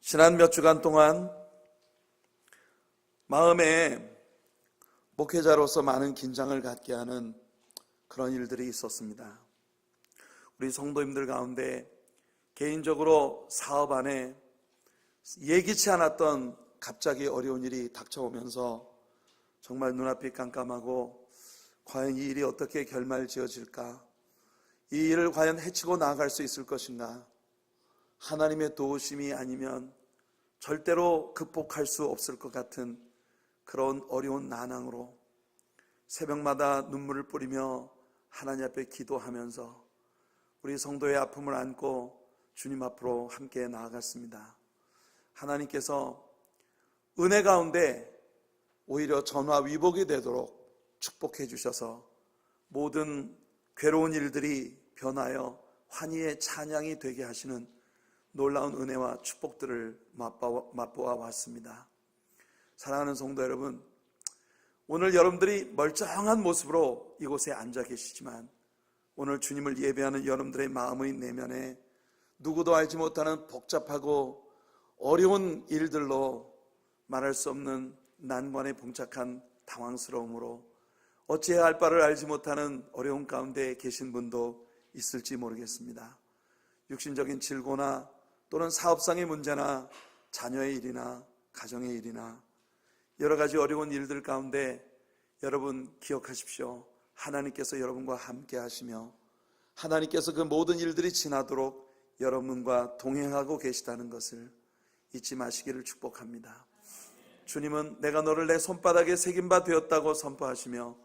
지난 몇 주간 동안 마음에 목회자로서 많은 긴장을 갖게 하는 그런 일들이 있었습니다. 우리 성도님들 가운데 개인적으로 사업 안에 예기치 않았던 갑자기 어려운 일이 닥쳐오면서 정말 눈앞이 깜깜하고 과연 이 일이 어떻게 결말 지어질까? 이 일을 과연 헤치고 나아갈 수 있을 것인가? 하나님의 도우심이 아니면 절대로 극복할 수 없을 것 같은 그런 어려운 난항으로 새벽마다 눈물을 뿌리며 하나님 앞에 기도하면서 우리 성도의 아픔을 안고 주님 앞으로 함께 나아갔습니다. 하나님께서 은혜 가운데 오히려 전화위복이 되도록 축복해 주셔서 모든 괴로운 일들이 변하여 환희의 찬양이 되게 하시는 놀라운 은혜와 축복들을 맛보아 왔습니다. 사랑하는 성도 여러분, 오늘 여러분들이 멀쩡한 모습으로 이곳에 앉아 계시지만 오늘 주님을 예배하는 여러분들의 마음의 내면에 누구도 알지 못하는 복잡하고 어려운 일들로 말할 수 없는 난관에 봉착한 당황스러움으로 어찌해야 할 바를 알지 못하는 어려움 가운데 계신 분도 있을지 모르겠습니다. 육신적인 질고나 또는 사업상의 문제나 자녀의 일이나 가정의 일이나 여러 가지 어려운 일들 가운데 여러분 기억하십시오. 하나님께서 여러분과 함께 하시며 하나님께서 그 모든 일들이 지나도록 여러분과 동행하고 계시다는 것을 잊지 마시기를 축복합니다. 주님은 내가 너를 내 손바닥에 새긴 바 되었다고 선포하시며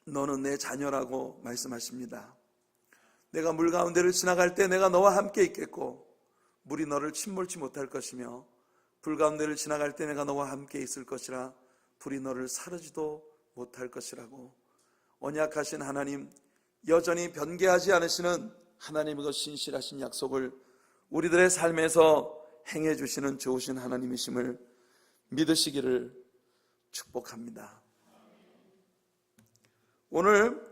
너는 내 자녀라고 말씀하십니다. 내가 물 가운데를 지나갈 때 내가 너와 함께 있겠고 물이 너를 침몰치 못할 것이며 불 가운데를 지나갈 때 내가 너와 함께 있을 것이라 불이 너를 사르지도 못할 것이라고 언약하신 하나님, 여전히 변개하지 않으시는 하나님의 그 신실하신 약속을 우리들의 삶에서 행해 주시는 좋으신 하나님이심을 믿으시기를 축복합니다. 오늘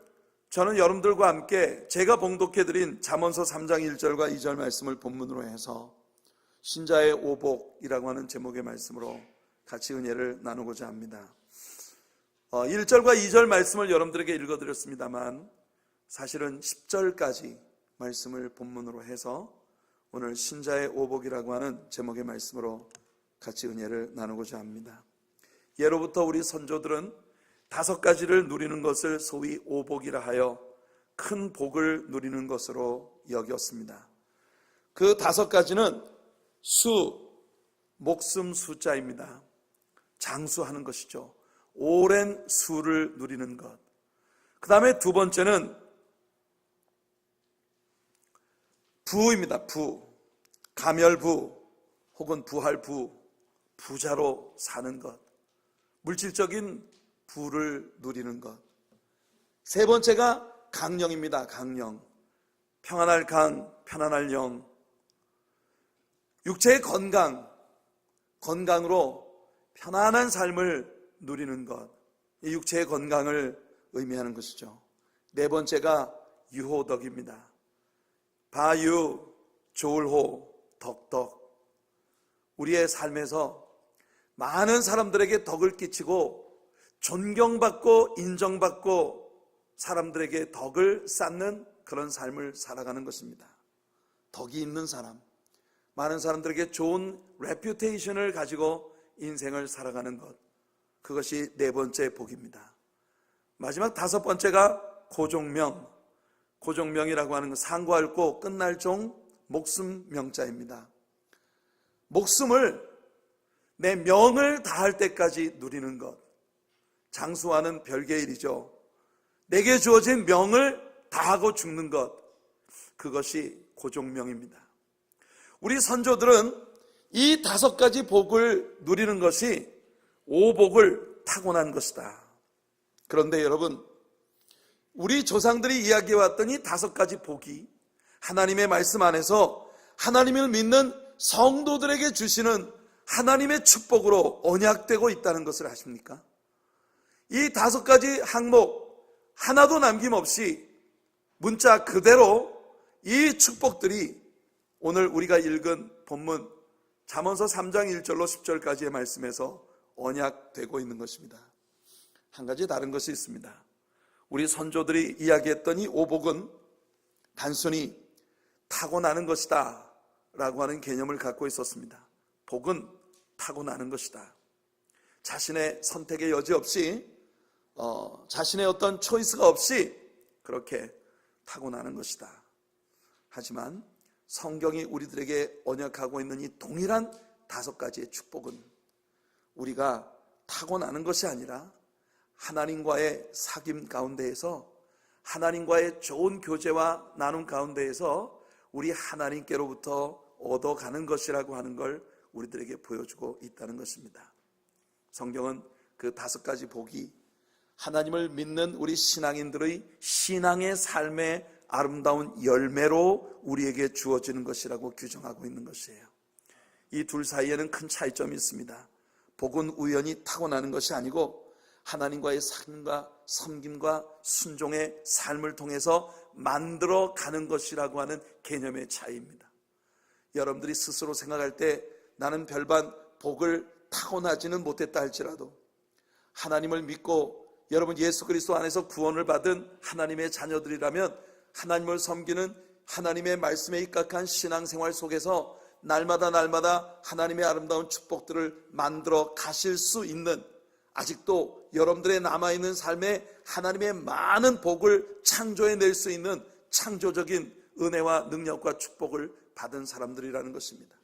저는 여러분들과 함께 제가 봉독해드린 잠언서 3장 1절과 2절 말씀을 본문으로 해서 신자의 오복이라고 하는 제목의 말씀으로 같이 은혜를 나누고자 합니다. 1절과 2절 말씀을 여러분들에게 읽어드렸습니다만 사실은 10절까지 말씀을 본문으로 해서 오늘 신자의 오복이라고 하는 제목의 말씀으로 같이 은혜를 나누고자 합니다. 예로부터 우리 선조들은 5가지를 누리는 것을 소위 오복이라 하여 큰 복을 누리는 것으로 여겼습니다. 그 5가지는 수, 목숨 수자입니다. 장수하는 것이죠. 오랜 수를 누리는 것. 그 다음에 두 번째는 부입니다. 부, 가멸부 혹은 부할부, 부자로 사는 것. 물질적인 부를 누리는 것. 세 번째가 강령입니다. 강령. 평안할 강, 편안할 영. 육체의 건강, 건강으로 편안한 삶을 누리는 것. 이 육체의 건강을 의미하는 것이죠. 네 번째가 유호덕입니다. 바유, 조울호, 덕덕. 우리의 삶에서 많은 사람들에게 덕을 끼치고 존경받고 인정받고 사람들에게 덕을 쌓는 그런 삶을 살아가는 것입니다. 덕이 있는 사람, 많은 사람들에게 좋은 레퓨테이션을 가지고 인생을 살아가는 것, 그것이 네 번째 복입니다. 마지막 5번째가 고종명, 고종명이라고 하는 건 상고할 고 끝날 종, 목숨 명자입니다. 목숨을 내 명을 다할 때까지 누리는 것. 장수와는 별개의 일이죠. 내게 주어진 명을 다하고 죽는 것, 그것이 고종명입니다. 우리 선조들은 이 5가지 복을 누리는 것이 오복을 타고난 것이다. 그런데 여러분, 우리 조상들이 이야기해왔던 이 5가지 복이 하나님의 말씀 안에서 하나님을 믿는 성도들에게 주시는 하나님의 축복으로 언약되고 있다는 것을 아십니까? 이 5가지 항목 하나도 남김없이 문자 그대로 이 축복들이 오늘 우리가 읽은 본문 잠언서 3장 1절로 10절까지의 말씀에서 언약되고 있는 것입니다. 한 가지 다른 것이 있습니다. 우리 선조들이 이야기했던 이 오복은 단순히 타고나는 것이다 라고 하는 개념을 갖고 있었습니다. 복은 타고나는 것이다. 자신의 선택의 여지 없이 자신의 어떤 초이스가 없이 그렇게 타고나는 것이다. 하지만 성경이 우리들에게 언약하고 있는 이 동일한 5가지의 축복은 우리가 타고나는 것이 아니라 하나님과의 사귐 가운데에서, 하나님과의 좋은 교제와 나눔 가운데에서 우리 하나님께로부터 얻어가는 것이라고 하는 걸 우리들에게 보여주고 있다는 것입니다. 성경은 그 5가지 복이 하나님을 믿는 우리 신앙인들의 신앙의 삶의 아름다운 열매로 우리에게 주어지는 것이라고 규정하고 있는 것이에요. 이 둘 사이에는 큰 차이점이 있습니다. 복은 우연히 타고나는 것이 아니고 하나님과의 사귐과 섬김과 순종의 삶을 통해서 만들어가는 것이라고 하는 개념의 차이입니다. 여러분들이 스스로 생각할 때 나는 별반 복을 타고나지는 못했다 할지라도 하나님을 믿고 여러분 예수 그리스도 안에서 구원을 받은 하나님의 자녀들이라면 하나님을 섬기는 하나님의 말씀에 입각한 신앙생활 속에서 날마다 하나님의 아름다운 축복들을 만들어 가실 수 있는, 아직도 여러분들의 남아있는 삶에 하나님의 많은 복을 창조해낼 수 있는 창조적인 은혜와 능력과 축복을 받은 사람들이라는 것입니다.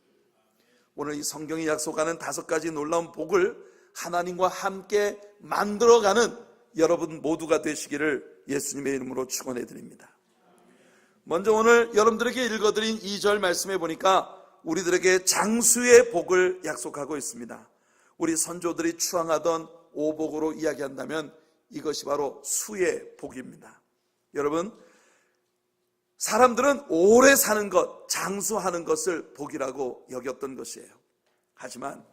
오늘 이 성경이 약속하는 5가지 놀라운 복을 하나님과 함께 만들어가는 여러분 모두가 되시기를 예수님의 이름으로 축원해 드립니다. 먼저 오늘 여러분들에게 읽어드린 2절 말씀해 보니까 우리들에게 장수의 복을 약속하고 있습니다. 우리 선조들이 추앙하던 오복으로 이야기한다면 이것이 바로 수의 복입니다. 여러분, 사람들은 오래 사는 것, 장수하는 것을 복이라고 여겼던 것이에요. 하지만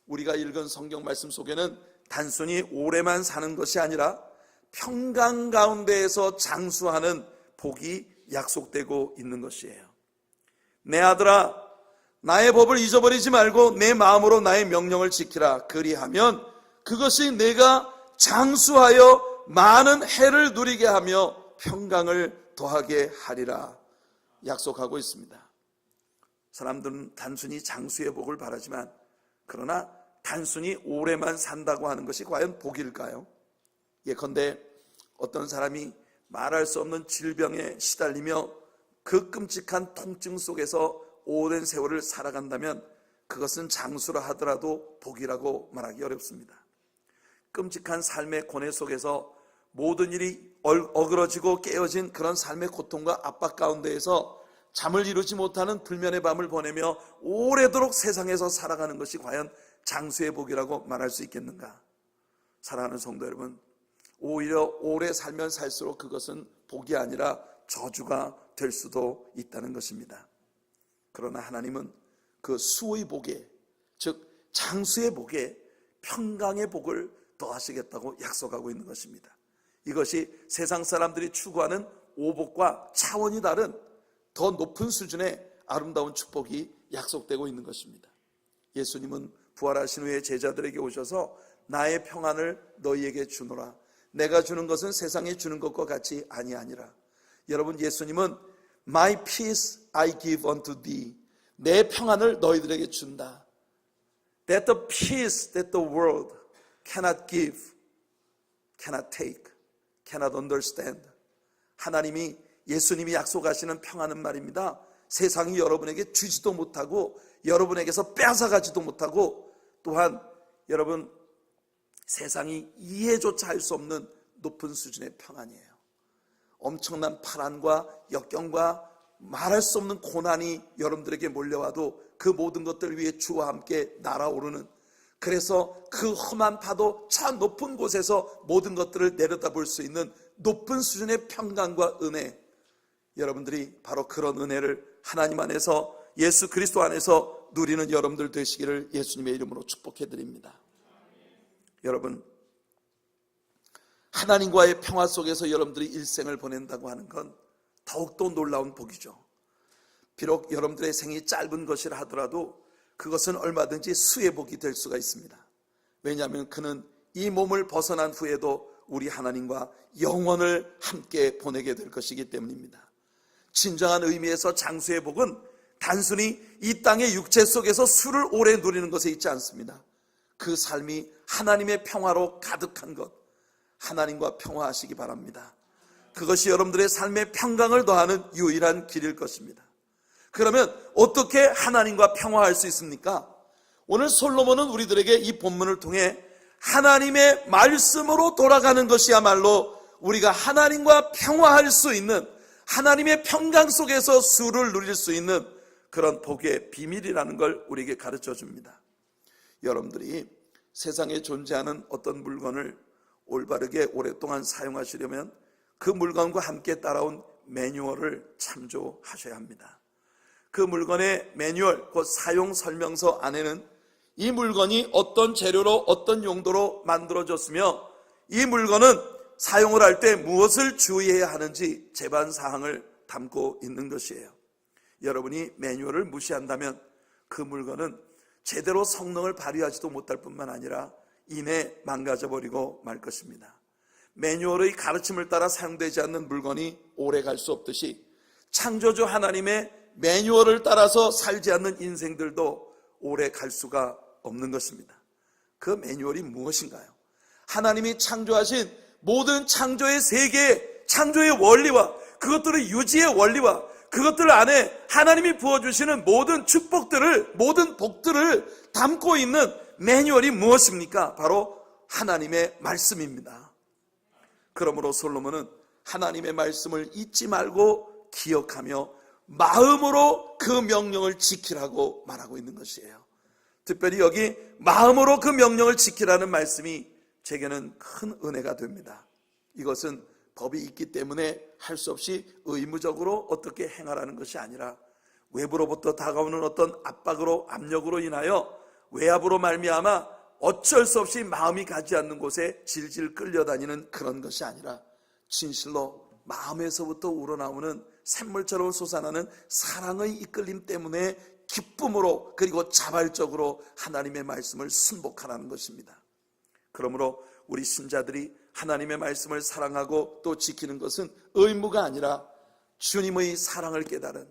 우리가 읽은 성경 말씀 속에는 단순히 오래만 사는 것이 아니라 평강 가운데에서 장수하는 복이 약속되고 있는 것이에요. 내 아들아, 나의 법을 잊어버리지 말고 내 마음으로 나의 명령을 지키라. 그리하면 그것이 내가 장수하여 많은 해를 누리게 하며 평강을 더하게 하리라 약속하고 있습니다. 사람들은 단순히 장수의 복을 바라지만 그러나 단순히 오래만 산다고 하는 것이 과연 복일까요? 예컨대 어떤 사람이 말할 수 없는 질병에 시달리며 그 끔찍한 통증 속에서 오랜 세월을 살아간다면 그것은 장수라 하더라도 복이라고 말하기 어렵습니다. 끔찍한 삶의 고뇌 속에서 모든 일이 어그러지고 깨어진 그런 삶의 고통과 압박 가운데에서 잠을 이루지 못하는 불면의 밤을 보내며 오래도록 세상에서 살아가는 것이 과연 장수의 복이라고 말할 수 있겠는가? 사랑하는 성도 여러분, 오히려 오래 살면 살수록 그것은 복이 아니라 저주가 될 수도 있다는 것입니다. 그러나 하나님은 그 수의 복에, 즉 장수의 복에 평강의 복을 더하시겠다고 약속하고 있는 것입니다. 이것이 세상 사람들이 추구하는 오복과 차원이 다른 더 높은 수준의 아름다운 축복이 약속되고 있는 것입니다. 예수님은 부활하신 후에 제자들에게 오셔서 나의 평안을 너희에게 주노라. 내가 주는 것은 세상에 주는 것과 같이 아니하니라. 여러분, 예수님은 My peace I give unto thee. 내 평안을 너희들에게 준다. That the peace that the world cannot give, cannot take, cannot understand. 하나님이, 예수님이 약속하시는 평안은 말입니다, 세상이 여러분에게 주지도 못하고 여러분에게서 뺏어가지도 못하고 또한 여러분 세상이 이해조차 할 수 없는 높은 수준의 평안이에요. 엄청난 파란과 역경과 말할 수 없는 고난이 여러분들에게 몰려와도 그 모든 것들 위에 주와 함께 날아오르는, 그래서 그 험한 파도 참 높은 곳에서 모든 것들을 내려다볼 수 있는 높은 수준의 평강과 은혜, 여러분들이 바로 그런 은혜를 하나님 안에서 예수 그리스도 안에서 누리는 여러분들 되시기를 예수님의 이름으로 축복해 드립니다. 여러분, 하나님과의 평화 속에서 여러분들이 일생을 보낸다고 하는 건 더욱더 놀라운 복이죠. 비록 여러분들의 생이 짧은 것이라 하더라도 그것은 얼마든지 수의 복이 될 수가 있습니다. 왜냐하면 그는 이 몸을 벗어난 후에도 우리 하나님과 영원을 함께 보내게 될 것이기 때문입니다. 진정한 의미에서 장수의 복은 단순히 이 땅의 육체 속에서 수를 오래 누리는 것에 있지 않습니다. 그 삶이 하나님의 평화로 가득한 것, 하나님과 평화하시기 바랍니다. 그것이 여러분들의 삶의 평강을 더하는 유일한 길일 것입니다. 그러면 어떻게 하나님과 평화할 수 있습니까? 오늘 솔로몬은 우리들에게 이 본문을 통해 하나님의 말씀으로 돌아가는 것이야말로 우리가 하나님과 평화할 수 있는, 하나님의 평강 속에서 수를 누릴 수 있는 그런 복의 비밀이라는 걸 우리에게 가르쳐 줍니다. 여러분들이 세상에 존재하는 어떤 물건을 올바르게 오랫동안 사용하시려면 그 물건과 함께 따라온 매뉴얼을 참조하셔야 합니다. 그 물건의 매뉴얼, 곧 사용 설명서 안에는 이 물건이 어떤 재료로 어떤 용도로 만들어졌으며 이 물건은 사용을 할 때 무엇을 주의해야 하는지 제반 사항을 담고 있는 것이에요. 여러분이 매뉴얼을 무시한다면 그 물건은 제대로 성능을 발휘하지도 못할 뿐만 아니라 이내 망가져버리고 말 것입니다. 매뉴얼의 가르침을 따라 사용되지 않는 물건이 오래 갈 수 없듯이 창조주 하나님의 매뉴얼을 따라서 살지 않는 인생들도 오래 갈 수가 없는 것입니다. 그 매뉴얼이 무엇인가요? 하나님이 창조하신 모든 창조의 세계, 창조의 원리와 그것들의 유지의 원리와 그것들 안에 하나님이 부어주시는 모든 축복들을, 모든 복들을 담고 있는 매뉴얼이 무엇입니까? 바로 하나님의 말씀입니다. 그러므로 솔로몬은 하나님의 말씀을 잊지 말고 기억하며 마음으로 그 명령을 지키라고 말하고 있는 것이에요. 특별히 여기 마음으로 그 명령을 지키라는 말씀이 제게는 큰 은혜가 됩니다. 이것은 법이 있기 때문에 할 수 없이 의무적으로 어떻게 행하라는 것이 아니라 외부로부터 다가오는 어떤 압박으로, 압력으로 인하여 외압으로 말미암아 어쩔 수 없이 마음이 가지 않는 곳에 질질 끌려다니는 그런 것이 아니라 진실로 마음에서부터 우러나오는 샘물처럼 솟아나는 사랑의 이끌림 때문에 기쁨으로 그리고 자발적으로 하나님의 말씀을 순복하라는 것입니다. 그러므로 우리 신자들이 하나님의 말씀을 사랑하고 또 지키는 것은 의무가 아니라 주님의 사랑을 깨달은,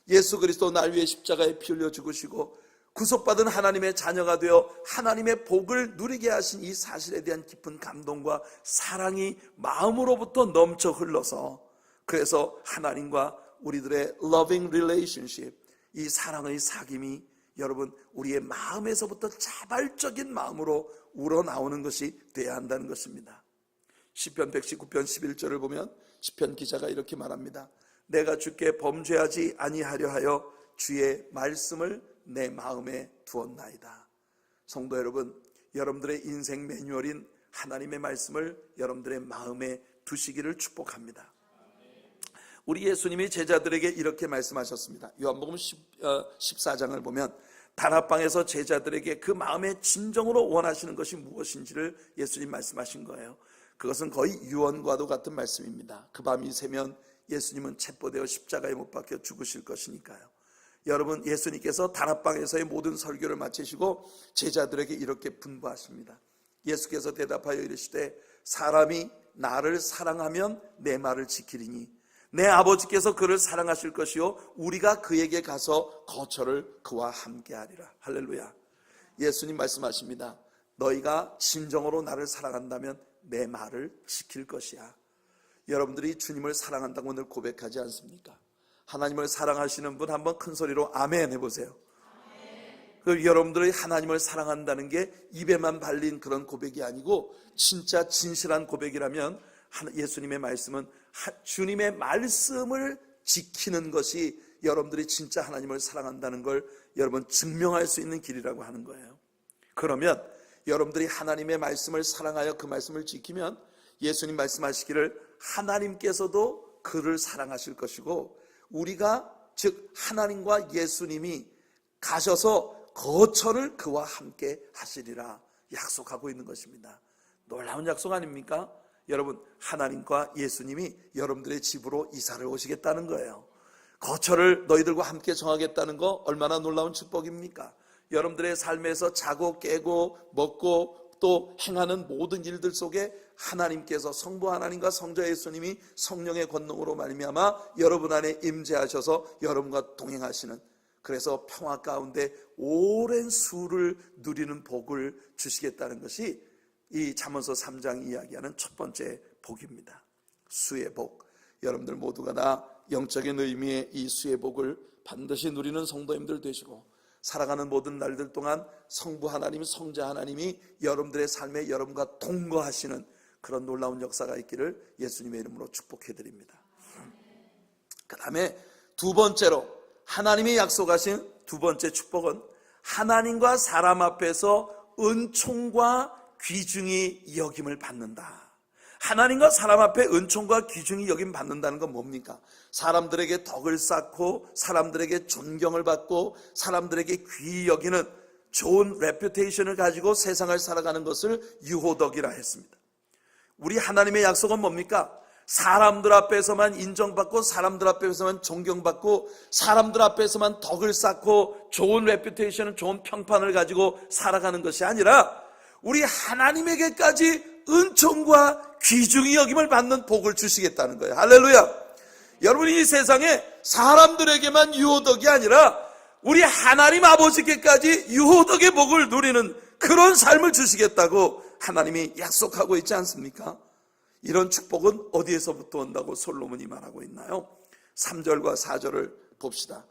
예수 그리스도 날 위해 십자가에 피 흘려 죽으시고 구속받은 하나님의 자녀가 되어 하나님의 복을 누리게 하신 이 사실에 대한 깊은 감동과 사랑이 마음으로부터 넘쳐 흘러서, 그래서 하나님과 우리들의 loving relationship, 이 사랑의 사귐이 여러분 우리의 마음에서부터 자발적인 마음으로 우러나오는 것이 돼야 한다는 것입니다. 시편 119편 11절을 보면 시편 기자가 이렇게 말합니다. 내가 주께 범죄하지 아니하려 하여 주의 말씀을 내 마음에 두었나이다. 성도 여러분, 여러분들의 인생 매뉴얼인 하나님의 말씀을 여러분들의 마음에 두시기를 축복합니다. 우리 예수님이 제자들에게 이렇게 말씀하셨습니다. 요한복음 14장을 보면 다락방에서 제자들에게 그 마음의 진정으로 원하시는 것이 무엇인지를 예수님 말씀하신 거예요. 그것은 거의 유언과도 같은 말씀입니다. 그 밤이 새면 예수님은 체포되어 십자가에 못 박혀 죽으실 것이니까요. 여러분, 예수님께서 다락방에서의 모든 설교를 마치시고 제자들에게 이렇게 분부하십니다. 예수께서 대답하여 이르시되 사람이 나를 사랑하면 내 말을 지키리니 내 아버지께서 그를 사랑하실 것이요 우리가 그에게 가서 거처를 그와 함께하리라. 할렐루야. 예수님 말씀하십니다. 너희가 진정으로 나를 사랑한다면 내 말을 지킬 것이야. 여러분들이 주님을 사랑한다고 오늘 고백하지 않습니까? 하나님을 사랑하시는 분 한번 큰 소리로 아멘 해보세요. 아멘. 여러분들이 하나님을 사랑한다는 게 입에만 발린 그런 고백이 아니고 진짜 진실한 고백이라면 예수님의 말씀은 주님의 말씀을 지키는 것이 여러분들이 진짜 하나님을 사랑한다는 걸 여러분 증명할 수 있는 길이라고 하는 거예요. 그러면 여러분들이 하나님의 말씀을 사랑하여 그 말씀을 지키면 예수님 말씀하시기를 하나님께서도 그를 사랑하실 것이고 우리가 즉 하나님과 예수님이 가셔서 거처를 그와 함께 하시리라 약속하고 있는 것입니다. 놀라운 약속 아닙니까? 여러분, 하나님과 예수님이 여러분들의 집으로 이사를 오시겠다는 거예요. 거처를 너희들과 함께 정하겠다는 거 얼마나 놀라운 축복입니까? 여러분들의 삶에서 자고 깨고 먹고 또 행하는 모든 일들 속에 하나님께서 성부 하나님과 성자 예수님이 성령의 권능으로 말미암아 여러분 안에 임재하셔서 여러분과 동행하시는, 그래서 평화 가운데 오랜 수를 누리는 복을 주시겠다는 것이 이 잠언서 3장 이야기하는 첫 번째 복입니다. 수의 복. 여러분들 모두가 다 영적인 의미의 이 수의 복을 반드시 누리는 성도님들 되시고, 살아가는 모든 날들 동안 성부 하나님, 성자 하나님이 여러분들의 삶에 여러분과 동거하시는 그런 놀라운 역사가 있기를 예수님의 이름으로 축복해드립니다. 그 다음에 두 번째로 하나님이 약속하신 두 번째 축복은 하나님과 사람 앞에서 은총과 귀중히 여김을 받는다. 하나님과 사람 앞에 은총과 귀중히 여김 받는다는 건 뭡니까? 사람들에게 덕을 쌓고 사람들에게 존경을 받고 사람들에게 귀히 여기는 좋은 레퓨테이션을 가지고 세상을 살아가는 것을 유호덕이라 했습니다. 우리 하나님의 약속은 뭡니까? 사람들 앞에서만 인정받고 사람들 앞에서만 존경받고 사람들 앞에서만 덕을 쌓고 좋은 레퓨테이션, 좋은 평판을 가지고 살아가는 것이 아니라 우리 하나님에게까지 은총과 귀중히 여김을 받는 복을 주시겠다는 거예요. 할렐루야. 여러분이 이 세상에 사람들에게만 유호덕이 아니라 우리 하나님 아버지께까지 유호덕의 복을 누리는 그런 삶을 주시겠다고 하나님이 약속하고 있지 않습니까? 이런 축복은 어디에서부터 온다고 솔로몬이 말하고 있나요? 3절과 4절을 봅시다.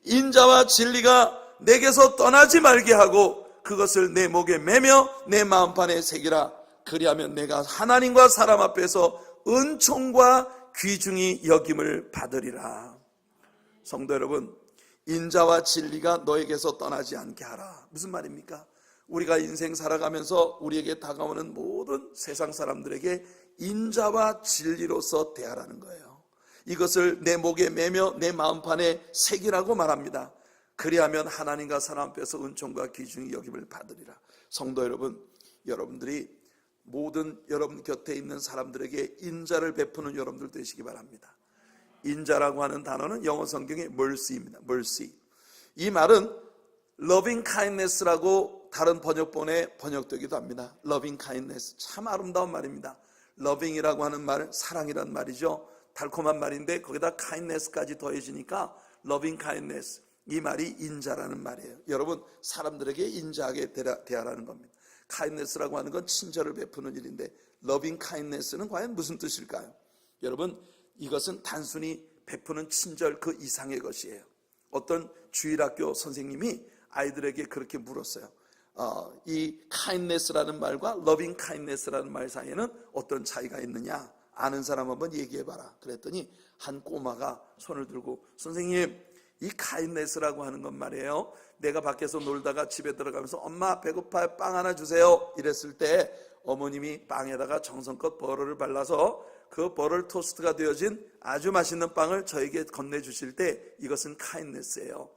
인자와 진리가 내게서 떠나지 말게 하고 그것을 내 목에 매며 내 마음판에 새기라. 그리하면 내가 하나님과 사람 앞에서 은총과 귀중히 여김을 받으리라. 성도 여러분, 인자와 진리가 너에게서 떠나지 않게 하라. 무슨 말입니까? 우리가 인생 살아가면서 우리에게 다가오는 모든 세상 사람들에게 인자와 진리로서 대하라는 거예요. 이것을 내 목에 매며 내 마음판에 새기라고 말합니다. 그리하면 하나님과 사람 앞에서 은총과 귀중히 여김을 받으리라. 성도 여러분, 여러분들이 모든 여러분 곁에 있는 사람들에게 인자를 베푸는 여러분들 되시기 바랍니다. 인자라고 하는 단어는 영어 성경의 mercy입니다. mercy. 이 말은 loving kindness라고 다른 번역본에 번역되기도 합니다. loving kindness. 참 아름다운 말입니다. loving이라고 하는 말, 사랑이란 말이죠. 달콤한 말인데 거기다 kindness까지 더해지니까 loving kindness. 이 말이 인자라는 말이에요. 여러분, 사람들에게 인자하게 대하라는 겁니다. kindness라고 하는 건 친절을 베푸는 일인데 loving kindness는 과연 무슨 뜻일까요? 여러분, 이것은 단순히 베푸는 친절 그 이상의 것이에요. 어떤 주일학교 선생님이 아이들에게 그렇게 물었어요. 이 kindness라는 말과 loving kindness라는 말 사이에는 어떤 차이가 있느냐? 아는 사람 한번 얘기해봐라. 그랬더니 한 꼬마가 손을 들고, 선생님, 이 kindness라고 하는 건 말이에요, 내가 밖에서 놀다가 집에 들어가면서 엄마 배고파요, 빵 하나 주세요 이랬을 때 어머님이 빵에다가 정성껏 버터를 발라서 그 버터 토스트가 되어진 아주 맛있는 빵을 저에게 건네주실 때 이것은 kindness예요.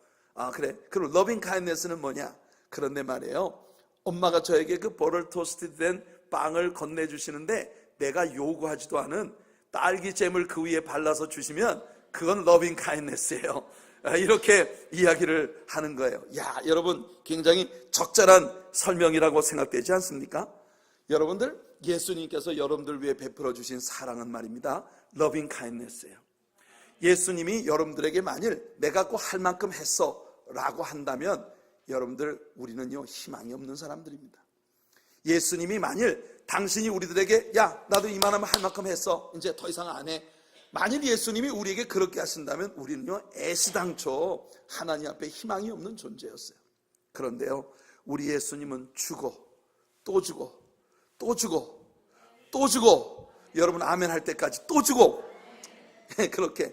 그래, 그럼 loving kindness는 뭐냐? 그런데 말이에요, 엄마가 저에게 그 버터 토스트 된 빵을 건네주시는데 내가 요구하지도 않은 딸기잼을 그 위에 발라서 주시면 그건 loving kindness예요. 이렇게 이야기를 하는 거예요. 야, 여러분, 굉장히 적절한 설명이라고 생각되지 않습니까? 여러분들, 예수님께서 여러분들 위해 베풀어 주신 사랑은 말입니다, loving kindness예요. 예수님이 여러분들에게 만일 내가 꼭 할 만큼 했어 라고 한다면 여러분들, 우리는요 희망이 없는 사람들입니다. 예수님이 만일 당신이 우리들에게 야, 나도 이만하면 할 만큼 했어, 이제 더 이상 안 해, 만일 예수님이 우리에게 그렇게 하신다면 우리는요 애시당초 하나님 앞에 희망이 없는 존재였어요. 그런데요, 우리 예수님은 주고 또 주고 또 주고 또 주고, 여러분 아멘 할 때까지 또 주고, 그렇게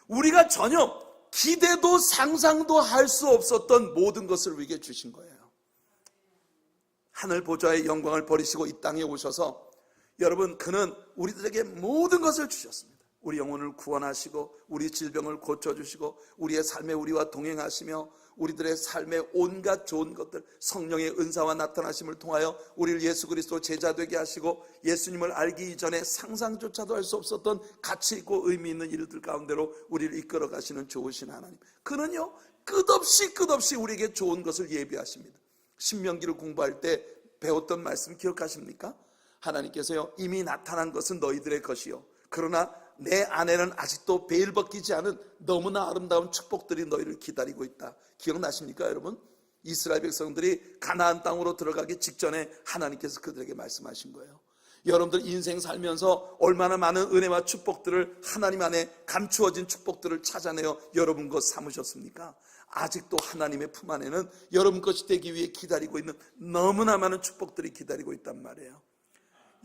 우리가 전혀 기대도 상상도 할 수 없었던 모든 것을 우리에게 주신 거예요. 하늘 보좌의 영광을 버리시고 이 땅에 오셔서 여러분, 그는 우리들에게 모든 것을 주셨습니다. 우리 영혼을 구원하시고 우리 질병을 고쳐주시고 우리의 삶에 우리와 동행하시며 우리들의 삶의 온갖 좋은 것들, 성령의 은사와 나타나심을 통하여 우리를 예수 그리스도 제자 되게 하시고 예수님을 알기 이전에 상상조차도 할 수 없었던 가치 있고 의미 있는 일들 가운데로 우리를 이끌어 가시는 좋으신 하나님, 그는요 끝없이 우리에게 좋은 것을 예비하십니다. 신명기를 공부할 때 배웠던 말씀 기억하십니까? 하나님께서요, 이미 나타난 것은 너희들의 것이요, 그러나 내 안에는 아직도 베일 벗기지 않은 너무나 아름다운 축복들이 너희를 기다리고 있다. 기억나십니까 여러분? 이스라엘 백성들이 가나안 땅으로 들어가기 직전에 하나님께서 그들에게 말씀하신 거예요. 여러분들 인생 살면서 얼마나 많은 은혜와 축복들을, 하나님 안에 감추어진 축복들을 찾아내어 여러분 것 삼으셨습니까? 아직도 하나님의 품 안에는 여러분 것이 되기 위해 기다리고 있는 너무나 많은 축복들이 기다리고 있단 말이에요.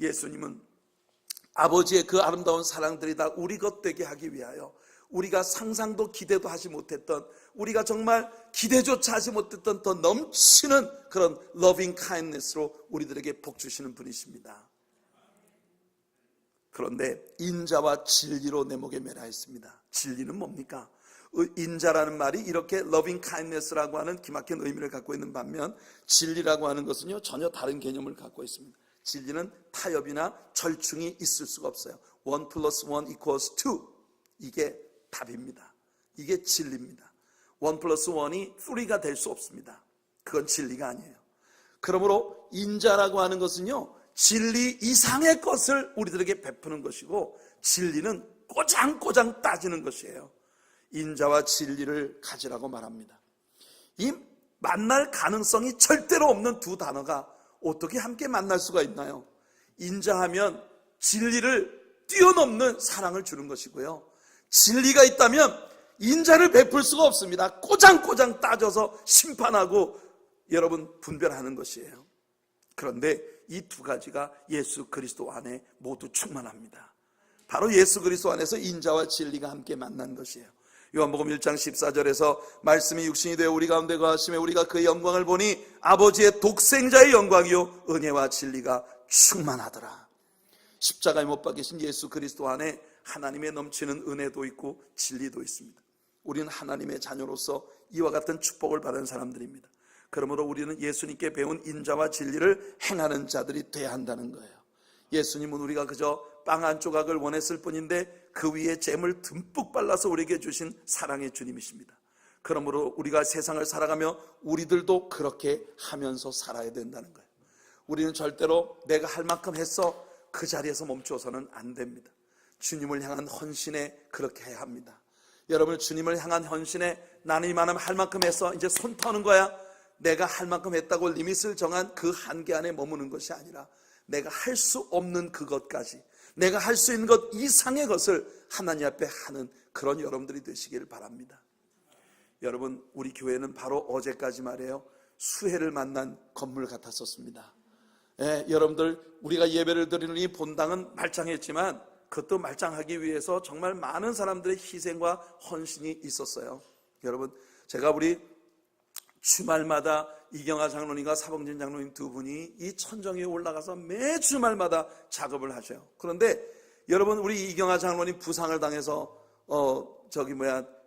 예수님은 아버지의 그 아름다운 사랑들이 다 우리 것 되게 하기 위하여 우리가 상상도 기대도 하지 못했던, 우리가 정말 기대조차 하지 못했던 더 넘치는 그런 러빙 카인니스로 우리들에게 복 주시는 분이십니다. 그런데 인자와 진리로 내 목에 매라 했습니다. 진리는 뭡니까? 인자라는 말이 이렇게 러빙 카인니스라고 하는 기막힌 의미를 갖고 있는 반면, 진리라고 하는 것은요 전혀 다른 개념을 갖고 있습니다. 진리는 타협이나 절충이 있을 수가 없어요. 1 plus 1 equals 2, 이게 답입니다. 이게 진리입니다. 1 plus 1이 3가 될 수 없습니다. 그건 진리가 아니에요. 그러므로 인자라고 하는 것은요 진리 이상의 것을 우리들에게 베푸는 것이고, 진리는 꼬장꼬장 따지는 것이에요. 인자와 진리를 가지라고 말합니다. 이 만날 가능성이 절대로 없는 두 단어가 어떻게 함께 만날 수가 있나요? 인자하면 진리를 뛰어넘는 사랑을 주는 것이고요, 진리가 있다면 인자를 베풀 수가 없습니다. 꼬장꼬장 따져서 심판하고 여러분 분별하는 것이에요. 그런데 이 두 가지가 예수 그리스도 안에 모두 충만합니다. 바로 예수 그리스도 안에서 인자와 진리가 함께 만난 것이에요. 요한복음 1장 14절에서 말씀이 육신이 되어 우리 가운데 거하심에 우리가 그의 영광을 보니 아버지의 독생자의 영광이요 은혜와 진리가 충만하더라. 십자가에 못 박히신 예수 그리스도 안에 하나님의 넘치는 은혜도 있고 진리도 있습니다. 우리는 하나님의 자녀로서 이와 같은 축복을 받은 사람들입니다. 그러므로 우리는 예수님께 배운 인자와 진리를 행하는 자들이 돼야 한다는 거예요. 예수님은 우리가 그저 빵 한 조각을 원했을 뿐인데 그 위에 잼을 듬뿍 발라서 우리에게 주신 사랑의 주님이십니다. 그러므로 우리가 세상을 살아가며 우리들도 그렇게 하면서 살아야 된다는 거예요. 우리는 절대로 내가 할 만큼 했어 그 자리에서 멈추어서는 안 됩니다. 주님을 향한 헌신에 그렇게 해야 합니다. 여러분, 주님을 향한 헌신에 나는 이만큼 할 만큼 했어, 이제 손 터는 거야, 내가 할 만큼 했다고 리밋을 정한 그 한계 안에 머무는 것이 아니라 내가 할 수 없는 그것까지, 내가 할 수 있는 것 이상의 것을 하나님 앞에 하는 그런 여러분들이 되시기를 바랍니다. 여러분, 우리 교회는 바로 어제까지 말이에요 수혜를 만난 건물 같았었습니다. 여러분들, 우리가 예배를 드리는 이 본당은 말짱했지만 그것도 말짱하기 위해서 정말 많은 사람들의 희생과 헌신이 있었어요. 여러분, 제가 우리 주말마다 이경아 장로님과 사봉진 장로님 두 분이 이 천정 위에 올라가서 매 주말마다 작업을 하셔요. 그런데 여러분, 우리 이경아 장로님 부상을 당해서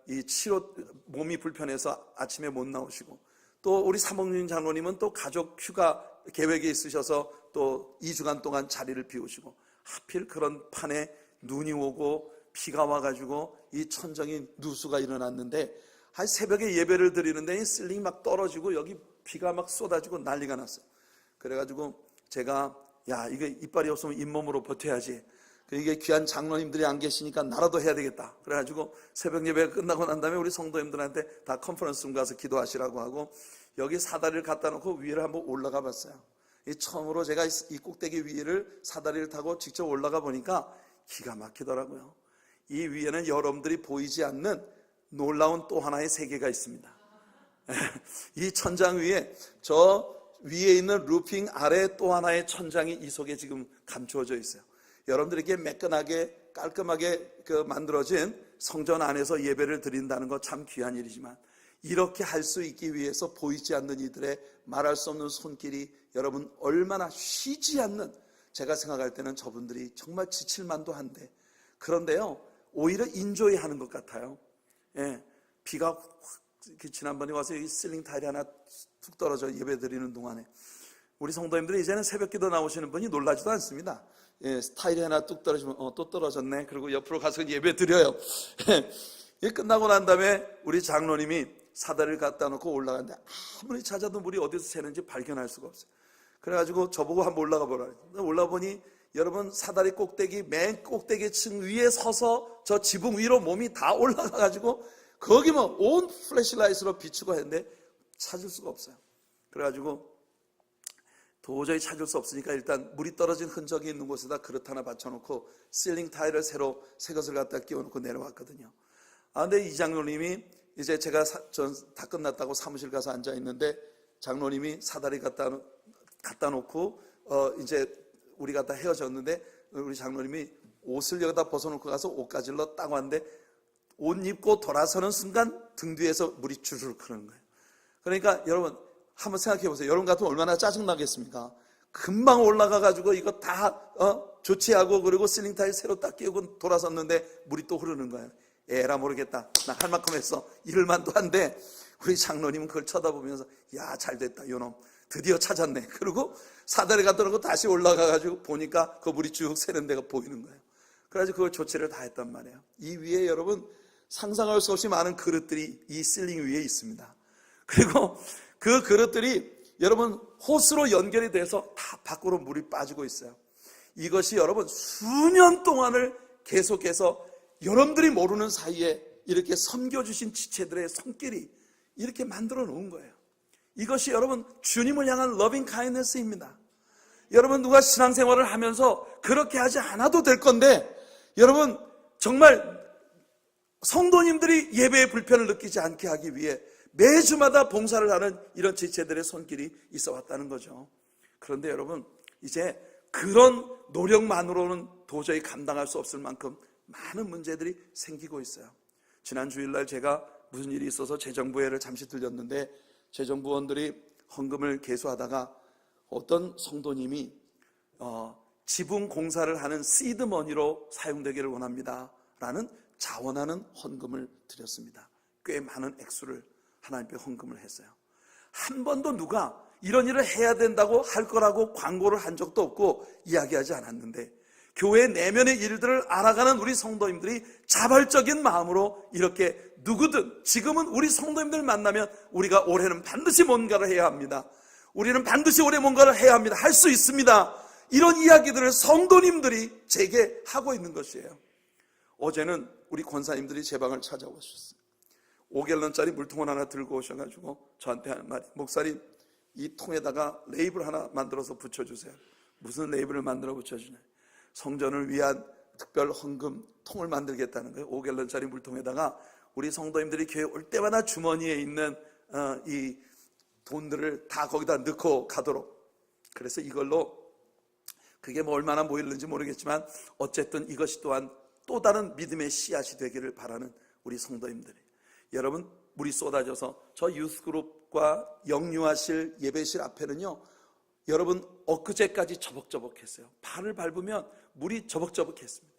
이 치료 몸이 불편해서 아침에 못 나오시고, 또 우리 사봉진 장로님은 또 가족 휴가 계획이 있으셔서 또 2주간 동안 자리를 비우시고, 하필 그런 판에 눈이 오고 비가 와가지고 이 천정이 누수가 일어났는데, 한 새벽에 예배를 드리는데 슬링이 막 떨어지고 여기 비가 막 쏟아지고 난리가 났어요. 그래가지고 제가 이게 이빨이 없으면 잇몸으로 버텨야지, 이게 귀한 장로님들이 안 계시니까 나라도 해야 되겠다. 그래가지고 새벽 예배가 끝나고 난 다음에 우리 성도님들한테 다 컨퍼런스룸 가서 기도하시라고 하고 여기 사다리를 갖다 놓고 위를 한번 올라가 봤어요. 처음으로 제가 이 꼭대기 위를 사다리를 타고 직접 올라가 보니까 기가 막히더라고요. 이 위에는 여러분들이 보이지 않는 놀라운 또 하나의 세계가 있습니다. 이 천장 위에, 저 위에 있는 루핑 아래 또 하나의 천장이 이 속에 지금 감추어져 있어요. 여러분들에게 매끈하게 깔끔하게 만들어진 성전 안에서 예배를 드린다는 거 참 귀한 일이지만, 이렇게 할 수 있기 위해서 보이지 않는 이들의 말할 수 없는 손길이 여러분 얼마나 쉬지 않는, 제가 생각할 때는 저분들이 정말 지칠만도 한데, 그런데요 오히려 인조이 하는 것 같아요. 비가 지난번에 와서 여기 실링 타일이 하나 툭 떨어져 예배 드리는 동안에 우리 성도님들이 이제는 새벽기도 나오시는 분이 놀라지도 않습니다. 타일이 하나 뚝 떨어지면 또 떨어졌네. 그리고 옆으로 가서 예배 드려요. 끝나고 난 다음에 우리 장로님이 사다리를 갖다 놓고 올라가는데 아무리 찾아도 물이 어디서 새는지 발견할 수가 없어요. 그래가지고 저보고 한번 올라가 보라. 올라가 보니 여러분 사다리 꼭대기 맨 꼭대기 층 위에 서서 저 지붕 위로 몸이 다 올라가가지고 거기 뭐 온 플래시라이트로 비추고 했는데 찾을 수가 없어요. 그래가지고 도저히 찾을 수 없으니까 일단 물이 떨어진 흔적이 있는 곳에다 그릇 하나 받쳐놓고 실링 타일을 새로 새 것을 갖다 끼워놓고 내려왔거든요. 근데 이 장로님이 이제 제가 다 끝났다고 사무실 가서 앉아 있는데 장로님이 사다리 갖다 놓고 이제 우리가 다 헤어졌는데 우리 장로님이 옷을 여기다 벗어놓고 가서 옷 가질러 딱 왔는데 옷 입고 돌아서는 순간 등 뒤에서 물이 주르륵 흐르는 거예요. 그러니까 여러분 한번 생각해 보세요. 여러분 같으면 얼마나 짜증나겠습니까? 금방 올라가가지고 이거 다 조치하고 그리고 실링 타일 새로 딱 끼우고 돌아섰는데 물이 또 흐르는 거예요. 에라 모르겠다. 나 할 만큼 했어. 이럴 만도 한데 우리 장로님은 그걸 쳐다보면서 야 잘됐다 요놈 드디어 찾았네. 그리고 사다리 갖다 놓고 다시 올라가가지고 보니까 그 물이 쭉 새는 데가 보이는 거예요. 그래가지고 그걸 조치를 다 했단 말이에요. 이 위에 여러분 상상할 수 없이 많은 그릇들이 이 실링 위에 있습니다. 그리고 그 그릇들이 여러분 호스로 연결이 돼서 다 밖으로 물이 빠지고 있어요. 이것이 여러분 수년 동안을 계속해서 여러분들이 모르는 사이에 이렇게 섬겨주신 지체들의 손길이 이렇게 만들어 놓은 거예요. 이것이 여러분 주님을 향한 러빙 카인드니스입니다. 여러분 누가 신앙생활을 하면서 그렇게 하지 않아도 될 건데 여러분 정말 성도님들이 예배의 불편을 느끼지 않게 하기 위해 매주마다 봉사를 하는 이런 지체들의 손길이 있어 왔다는 거죠. 그런데 여러분 이제 그런 노력만으로는 도저히 감당할 수 없을 만큼 많은 문제들이 생기고 있어요. 지난 주일날 제가 무슨 일이 있어서 재정부회를 잠시 들렸는데 재정부원들이 헌금을 계수하다가 어떤 성도님이 지붕 공사를 하는 시드머니로 사용되기를 원합니다 라는 자원하는 헌금을 드렸습니다. 꽤 많은 액수를 하나님께 헌금을 했어요. 한 번도 누가 이런 일을 해야 된다고 할 거라고 광고를 한 적도 없고 이야기하지 않았는데 교회 내면의 일들을 알아가는 우리 성도님들이 자발적인 마음으로 이렇게 누구든 지금은 우리 성도님들 만나면 우리가 올해는 반드시 뭔가를 해야 합니다. 우리는 반드시 올해 뭔가를 해야 합니다. 할 수 있습니다. 이런 이야기들을 성도님들이 제게 하고 있는 것이에요. 어제는 우리 권사님들이 제 방을 찾아오셨어요. 5갤런짜리 물통을 하나 들고 오셔가지고 저한테 하는 말이 목사님 이 통에다가 레이블 하나 만들어서 붙여주세요. 무슨 레이블을 만들어 붙여주냐. 성전을 위한 특별 헌금 통을 만들겠다는 거예요. 5갤런짜리 물통에다가 우리 성도님들이 교회 올 때마다 주머니에 있는 이 돈들을 다 거기다 넣고 가도록. 그래서 이걸로 그게 뭐 얼마나 모일는지 모르겠지만 어쨌든 이것이 또한 또 다른 믿음의 씨앗이 되기를 바라는 우리 성도님들이 여러분 물이 쏟아져서 저 유스그룹과 영유아실 예배실 앞에는요 여러분 엊그제까지 저벅저벅했어요. 발을 밟으면 물이 저벅저벅했습니다.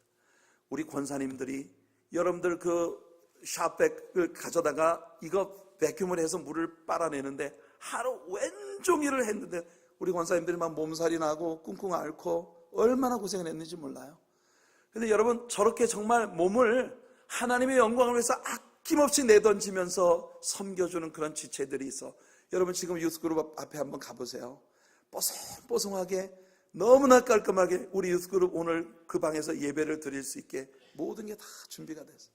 우리 권사님들이 여러분들 그 샤백을 가져다가 이거 배큐을 해서 물을 빨아내는데 하루 왼종일을 했는데 우리 권사님들이 막 몸살이 나고 꿍꿍 앓고 얼마나 고생을 했는지 몰라요. 근데 여러분 저렇게 정말 몸을 하나님의 영광을 위해서 아낌없이 내던지면서 섬겨주는 그런 지체들이 있어. 여러분 지금 유스그룹 앞에 한번 가보세요. 뽀송뽀송하게 너무나 깔끔하게 우리 유스그룹 오늘 그 방에서 예배를 드릴 수 있게 모든 게 다 준비가 됐어요.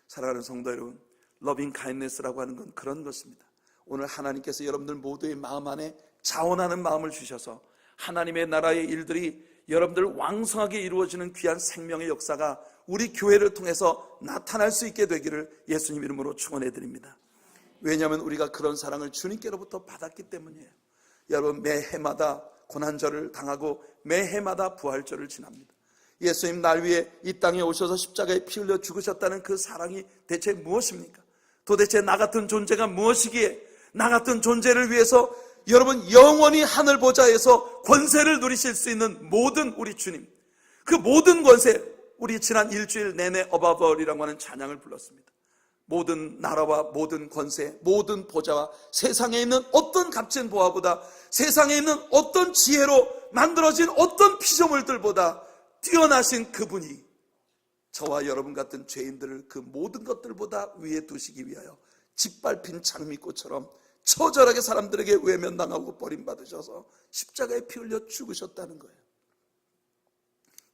사랑하는 성도 여러분, 러빙 카인드니스라고 하는 건 그런 것입니다. 오늘 하나님께서 여러분들 모두의 마음 안에 자원하는 마음을 주셔서 하나님의 나라의 일들이 여러분들 왕성하게 이루어지는 귀한 생명의 역사가 우리 교회를 통해서 나타날 수 있게 되기를 예수님 이름으로 축원해 드립니다. 왜냐하면 우리가 그런 사랑을 주님께로부터 받았기 때문이에요. 여러분 매 해마다 고난절을 당하고 매 해마다 부활절을 지납니다. 예수님 날 위해 이 땅에 오셔서 십자가에 피 흘려 죽으셨다는 그 사랑이 대체 무엇입니까? 도대체 나 같은 존재가 무엇이기에 나 같은 존재를 위해서 여러분 영원히 하늘 보좌에서 권세를 누리실 수 있는 모든 우리 주님, 그 모든 권세, 우리 지난 일주일 내내 어바벌이라고 하는 찬양을 불렀습니다. 모든 나라와 모든 권세, 모든 보좌와 세상에 있는 어떤 값진 보화보다, 세상에 있는 어떤 지혜로 만들어진 어떤 피조물들보다 뛰어나신 그분이 저와 여러분 같은 죄인들을 그 모든 것들보다 위에 두시기 위하여 짓밟힌 장미꽃처럼 처절하게 사람들에게 외면당하고 버림받으셔서 십자가에 피 흘려 죽으셨다는 거예요.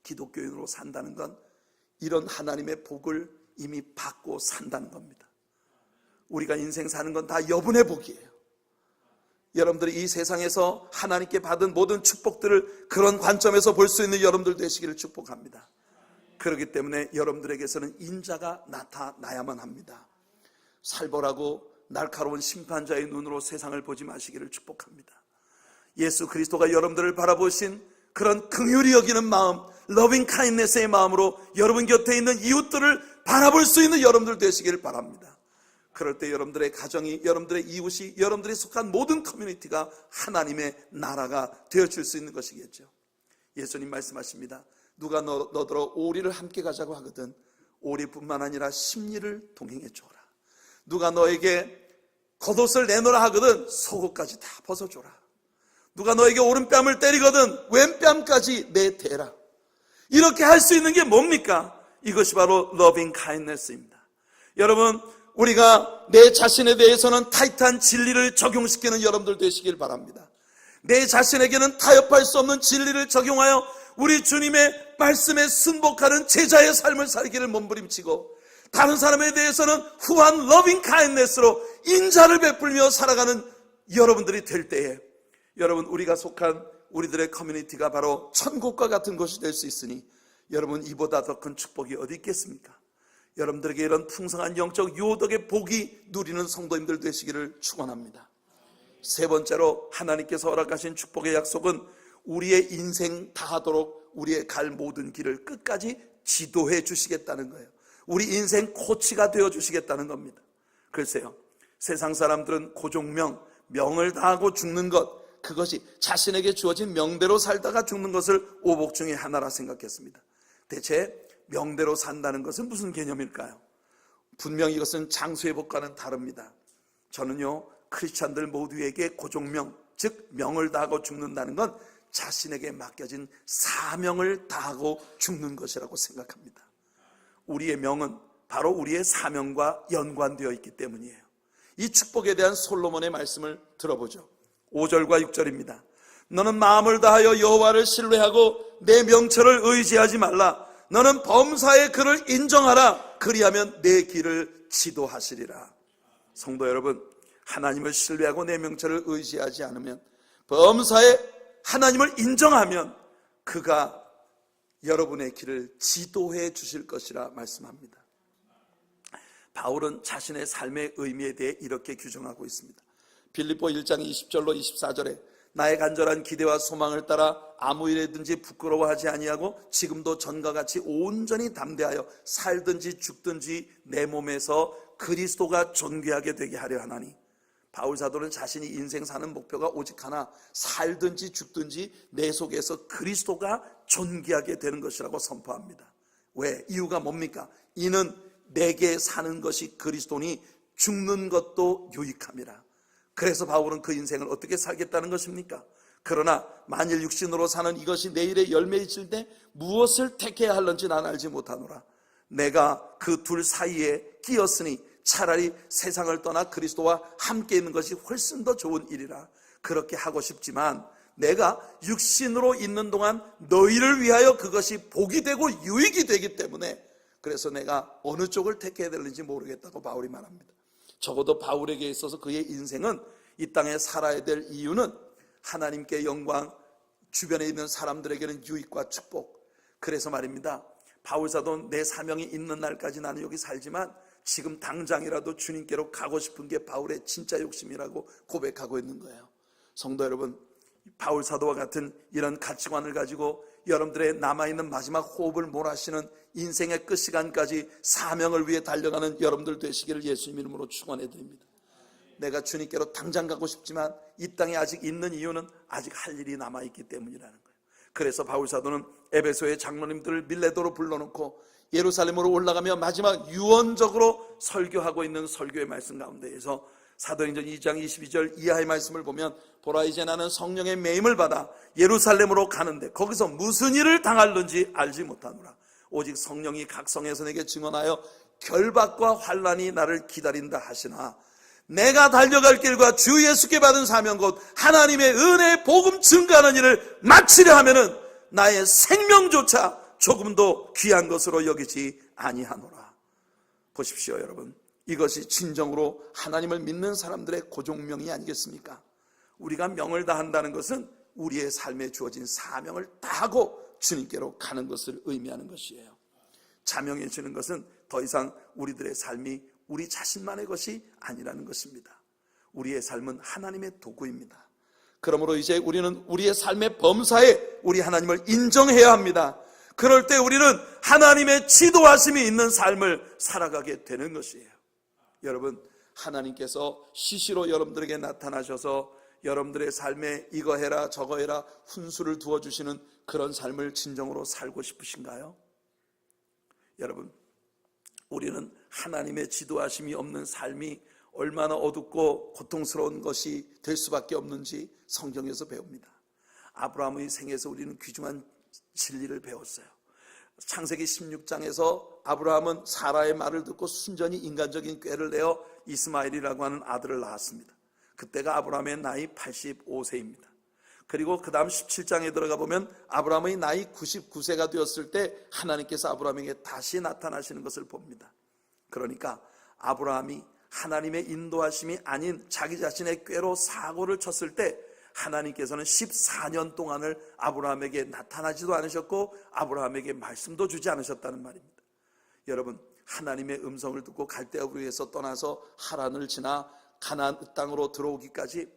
기독교인으로 산다는 건 이런 하나님의 복을 이미 받고 산다는 겁니다. 우리가 인생 사는 건 다 여분의 복이에요. 여러분들이 이 세상에서 하나님께 받은 모든 축복들을 그런 관점에서 볼 수 있는 여러분들 되시기를 축복합니다. 그렇기 때문에 여러분들에게서는 인자가 나타나야만 합니다. 살벌하고 날카로운 심판자의 눈으로 세상을 보지 마시기를 축복합니다. 예수 그리스도가 여러분들을 바라보신 그런 긍휼히 여기는 마음, 러빙 카인네스의 마음으로 여러분 곁에 있는 이웃들을 바라볼 수 있는 여러분들 되시기를 바랍니다. 그럴 때 여러분들의 가정이, 여러분들의 이웃이, 여러분들이 속한 모든 커뮤니티가 하나님의 나라가 되어줄 수 있는 것이겠죠. 예수님 말씀하십니다. 누가 너더러 오리를 함께 가자고 하거든 오리뿐만 아니라 십리를 동행해 줘라. 누가 너에게 겉옷을 내놓으라 하거든 속옷까지 다 벗어줘라. 누가 너에게 오른뺨을 때리거든 왼뺨까지 내대라. 이렇게 할 수 있는 게 뭡니까? 이것이 바로 러빙 카인네스입니다. 여러분, 우리가 내 자신에 대해서는 타이트한 진리를 적용시키는 여러분들 되시길 바랍니다. 내 자신에게는 타협할 수 없는 진리를 적용하여 우리 주님의 말씀에 순복하는 제자의 삶을 살기를 몸부림치고, 다른 사람에 대해서는 후한 러빙 카인네스로 인자를 베풀며 살아가는 여러분들이 될 때에, 여러분, 우리가 속한 우리들의 커뮤니티가 바로 천국과 같은 곳이 될 수 있으니 여러분, 이보다 더 큰 축복이 어디 있겠습니까? 여러분들에게 이런 풍성한 영적 유호덕의 복이 누리는 성도님들 되시기를 축원합니다. 세 번째로 하나님께서 허락하신 축복의 약속은 우리의 인생 다하도록 우리의 갈 모든 길을 끝까지 지도해 주시겠다는 거예요. 우리 인생 코치가 되어 주시겠다는 겁니다. 글쎄요, 세상 사람들은 고종명, 명을 다하고 죽는 것, 그것이 자신에게 주어진 명대로 살다가 죽는 것을 오복 중에 하나라 생각했습니다. 대체 명대로 산다는 것은 무슨 개념일까요? 분명히 이것은 장수의 복과는 다릅니다. 저는요, 크리스찬들 모두에게 고종명, 즉 명을 다하고 죽는다는 건 자신에게 맡겨진 사명을 다하고 죽는 것이라고 생각합니다. 우리의 명은 바로 우리의 사명과 연관되어 있기 때문이에요. 이 축복에 대한 솔로몬의 말씀을 들어보죠. 5절과 6절입니다. 너는 마음을 다하여 여호와를 신뢰하고 내 명철을 의지하지 말라. 너는 범사의 그를 인정하라. 그리하면 내 길을 지도하시리라. 성도 여러분, 하나님을 신뢰하고 내 명철을 의지하지 않으면, 범사에 하나님을 인정하면 그가 여러분의 길을 지도해 주실 것이라 말씀합니다. 바울은 자신의 삶의 의미에 대해 이렇게 규정하고 있습니다. 빌립보 1장 20절로 24절에 나의 간절한 기대와 소망을 따라 아무 일에든지 부끄러워하지 아니하고 지금도 전과 같이 온전히 담대하여 살든지 죽든지 내 몸에서 그리스도가 존귀하게 되게 하려 하나니. 바울 사도는 자신이 인생 사는 목표가 오직 하나, 살든지 죽든지 내 속에서 그리스도가 존귀하게 되는 것이라고 선포합니다. 왜? 이유가 뭡니까? 이는 내게 사는 것이 그리스도니 죽는 것도 유익함이라. 그래서 바울은 그 인생을 어떻게 살겠다는 것입니까? 그러나 만일 육신으로 사는 이것이 내일의 열매이칠 때 무엇을 택해야 할런지 난 알지 못하노라. 내가 그 둘 사이에 끼었으니 차라리 세상을 떠나 그리스도와 함께 있는 것이 훨씬 더 좋은 일이라. 그렇게 하고 싶지만 내가 육신으로 있는 동안 너희를 위하여 그것이 복이 되고 유익이 되기 때문에, 그래서 내가 어느 쪽을 택해야 되는지 모르겠다고 바울이 말합니다. 적어도 바울에게 있어서 그의 인생은, 이 땅에 살아야 될 이유는 하나님께 영광, 주변에 있는 사람들에게는 유익과 축복. 그래서 말입니다, 바울 사도는 내 사명이 있는 날까지 나는 여기 살지만 지금 당장이라도 주님께로 가고 싶은 게 바울의 진짜 욕심이라고 고백하고 있는 거예요. 성도 여러분, 바울 사도와 같은 이런 가치관을 가지고 여러분들의 남아있는 마지막 호흡을 몰아쉬는 인생의 끝 시간까지 사명을 위해 달려가는 여러분들 되시기를 예수님 이름으로 축원해 드립니다. 내가 주님께로 당장 가고 싶지만 이 땅에 아직 있는 이유는 아직 할 일이 남아있기 때문이라는 거예요. 그래서 바울 사도는 에베소의 장로님들을 밀레도로 불러놓고 예루살렘으로 올라가며 마지막 유언적으로 설교하고 있는 설교의 말씀 가운데에서 사도행전 2장 22절 이하의 말씀을 보면, 보라 이제 나는 성령의 매임을 받아 예루살렘으로 가는데 거기서 무슨 일을 당할는지 알지 못하노라. 오직 성령이 각 성에서 내게 증언하여 결박과 환난이 나를 기다린다 하시나, 내가 달려갈 길과 주 예수께 받은 사명 곧 하나님의 은혜의 복음 증거하는 일을 마치려 하면은 나의 생명조차 조금도 귀한 것으로 여기지 아니하노라. 보십시오 여러분, 이것이 진정으로 하나님을 믿는 사람들의 고종명이 아니겠습니까? 우리가 명을 다한다는 것은 우리의 삶에 주어진 사명을 다하고 주님께로 가는 것을 의미하는 것이에요. 자명해 주는 것은 더 이상 우리들의 삶이 우리 자신만의 것이 아니라는 것입니다. 우리의 삶은 하나님의 도구입니다. 그러므로 이제 우리는 우리의 삶의 범사에 우리 하나님을 인정해야 합니다. 그럴 때 우리는 하나님의 지도하심이 있는 삶을 살아가게 되는 것이에요. 여러분, 하나님께서 시시로 여러분들에게 나타나셔서 여러분들의 삶에 이거 해라 저거 해라 훈수를 두어주시는 그런 삶을 진정으로 살고 싶으신가요? 여러분, 우리는 하나님의 지도하심이 없는 삶이 얼마나 어둡고 고통스러운 것이 될 수밖에 없는지 성경에서 배웁니다. 아브라함의 생에서 우리는 귀중한 진리를 배웠어요. 창세기 16장에서 아브라함은 사라의 말을 듣고 순전히 인간적인 꾀를 내어 이스마엘이라고 하는 아들을 낳았습니다. 그때가 아브라함의 나이 85세입니다. 그리고 그 다음 17장에 들어가 보면 아브라함의 나이 99세가 되었을 때 하나님께서 아브라함에게 다시 나타나시는 것을 봅니다. 그러니까 아브라함이 하나님의 인도하심이 아닌 자기 자신의 꾀로 사고를 쳤을 때 하나님께서는 14년 동안을 아브라함에게 나타나지도 않으셨고 아브라함에게 말씀도 주지 않으셨다는 말입니다. 여러분, 하나님의 음성을 듣고 갈대아 우르에서 떠나서 하란을 지나 가나안 땅으로 들어오기까지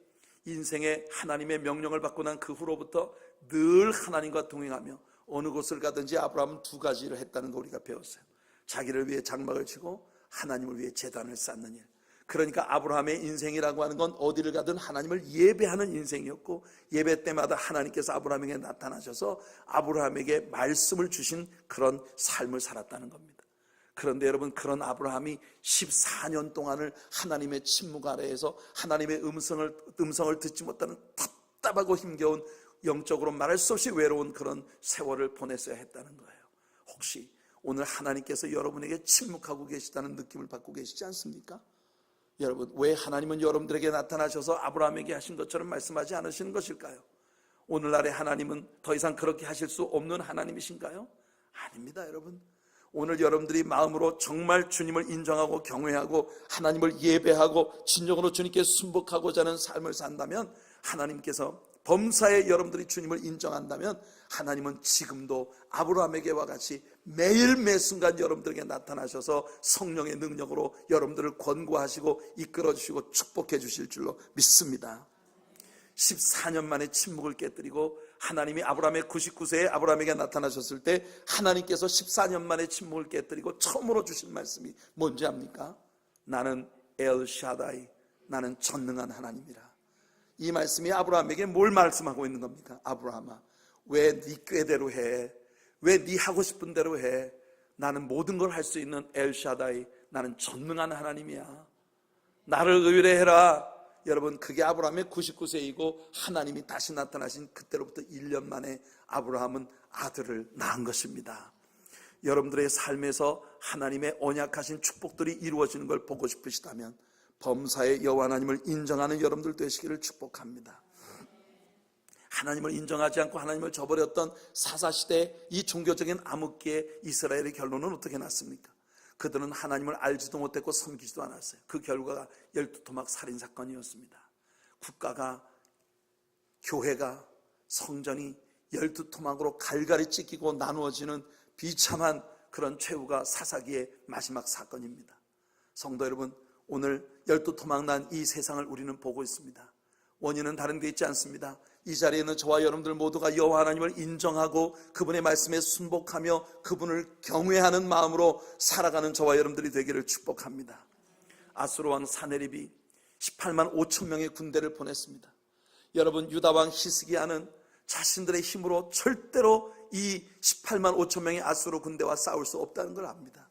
인생에 하나님의 명령을 받고 난 그 후로부터 늘 하나님과 동행하며 어느 곳을 가든지 아브라함은 두 가지를 했다는 거 우리가 배웠어요. 자기를 위해 장막을 치고 하나님을 위해 제단을 쌓는 일. 그러니까 아브라함의 인생이라고 하는 건 어디를 가든 하나님을 예배하는 인생이었고, 예배 때마다 하나님께서 아브라함에게 나타나셔서 아브라함에게 말씀을 주신 그런 삶을 살았다는 겁니다. 그런데 여러분, 그런 아브라함이 14년 동안을 하나님의 침묵 아래에서 하나님의 음성을 듣지 못하는 답답하고 힘겨운, 영적으로 말할 수 없이 외로운 그런 세월을 보냈어야 했다는 거예요. 혹시 오늘 하나님께서 여러분에게 침묵하고 계시다는 느낌을 받고 계시지 않습니까? 여러분, 왜 하나님은 여러분들에게 나타나셔서 아브라함에게 하신 것처럼 말씀하지 않으시는 것일까요? 오늘날의 하나님은 더 이상 그렇게 하실 수 없는 하나님이신가요? 아닙니다, 여러분. 오늘 여러분들이 마음으로 정말 주님을 인정하고 경외하고 하나님을 예배하고 진정으로 주님께 순복하고자 하는 삶을 산다면, 하나님께서 범사에 여러분들이 주님을 인정한다면 하나님은 지금도 아브라함에게와 같이 매일 매순간 여러분들에게 나타나셔서 성령의 능력으로 여러분들을 권고하시고 이끌어주시고 축복해 주실 줄로 믿습니다. 14년 만에 침묵을 깨뜨리고 하나님이 아브라함의 99세에 아브라함에게 나타나셨을 때 하나님께서 14년 만에 침묵을 깨뜨리고 처음으로 주신 말씀이 뭔지 압니까? 나는 엘샤다이, 나는 전능한 하나님이라. 이 말씀이 아브라함에게 뭘 말씀하고 있는 겁니까? 아브라함아, 왜 네 꾀대로 해? 왜 네 하고 싶은 대로 해? 나는 모든 걸 할 수 있는 엘샤다이, 나는 전능한 하나님이야. 나를 의뢰해라. 여러분, 그게 아브라함의 99세이고 하나님이 다시 나타나신 그때로부터 1년 만에 아브라함은 아들을 낳은 것입니다. 여러분들의 삶에서 하나님의 언약하신 축복들이 이루어지는 걸 보고 싶으시다면 범사의 여호와 하나님을 인정하는 여러분들 되시기를 축복합니다. 하나님을 인정하지 않고 하나님을 저버렸던 사사시대 이 종교적인 암흑기에 이스라엘의 결론은 어떻게 났습니까? 그들은 하나님을 알지도 못했고 섬기지도 않았어요. 그 결과가 12토막 살인사건이었습니다. 국가가, 교회가, 성전이 12토막으로 갈갈이 찢기고 나누어지는 비참한 그런 최후가 사사기의 마지막 사건입니다. 성도 여러분, 오늘 12토막 난 이 세상을 우리는 보고 있습니다. 원인은 다른 데 있지 않습니다. 이 자리에 있는 저와 여러분들 모두가 여호와 하나님을 인정하고 그분의 말씀에 순복하며 그분을 경외하는 마음으로 살아가는 저와 여러분들이 되기를 축복합니다. 아수르 왕 사네립이 18만 5천 명의 군대를 보냈습니다. 여러분, 유다 왕 히스기야는 자신들의 힘으로 절대로 이 18만 5천 명의 아수르 군대와 싸울 수 없다는 걸 압니다.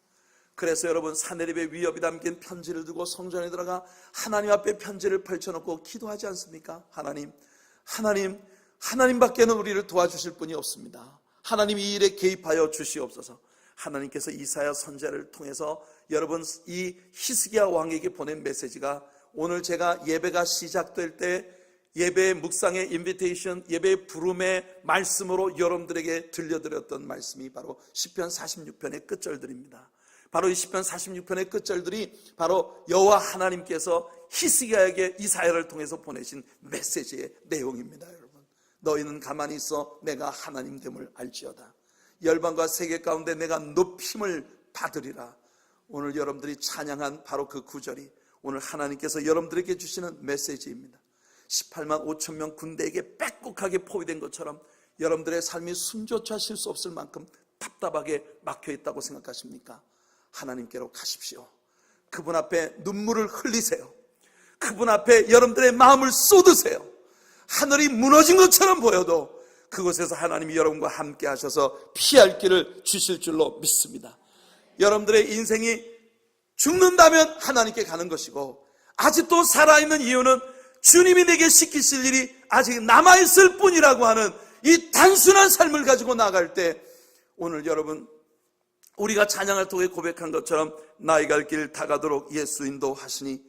그래서 여러분, 사내립의 위협이 담긴 편지를 두고 성전에 들어가 하나님 앞에 편지를 펼쳐놓고 기도하지 않습니까? 하나님밖에는 우리를 도와주실 분이 없습니다. 하나님 이 일에 개입하여 주시옵소서. 하나님께서 이사야 선지자를 통해서 여러분, 이 히스기야 왕에게 보낸 메시지가 오늘 제가 예배가 시작될 때 예배의 묵상의 인비테이션, 예배의 부름의 말씀으로 여러분들에게 들려드렸던 말씀이 바로 시편 46편의 끝절들입니다. 바로 이 시편 46편의 끝절들이 바로 여호와 하나님께서 히스기야에게 이사야를 통해서 보내신 메시지의 내용입니다. 여러분, 너희는 가만히 있어 내가 하나님 됨을 알지어다. 열방과 세계 가운데 내가 높임을 받으리라. 오늘 여러분들이 찬양한 바로 그 구절이 오늘 하나님께서 여러분들에게 주시는 메시지입니다. 18만 5천 명 군대에게 빽빽하게 포위된 것처럼 여러분들의 삶이 숨조차 쉴 수 없을 만큼 답답하게 막혀있다고 생각하십니까? 하나님께로 가십시오. 그분 앞에 눈물을 흘리세요. 그분 앞에 여러분들의 마음을 쏟으세요. 하늘이 무너진 것처럼 보여도 그곳에서 하나님이 여러분과 함께 하셔서 피할 길을 주실 줄로 믿습니다. 여러분들의 인생이 죽는다면 하나님께 가는 것이고, 아직도 살아있는 이유는 주님이 내게 시키실 일이 아직 남아있을 뿐이라고 하는 이 단순한 삶을 가지고 나갈 때, 오늘 여러분, 우리가 찬양을 통해 고백한 것처럼 나의 갈 길 다가도록 예수 인도하시니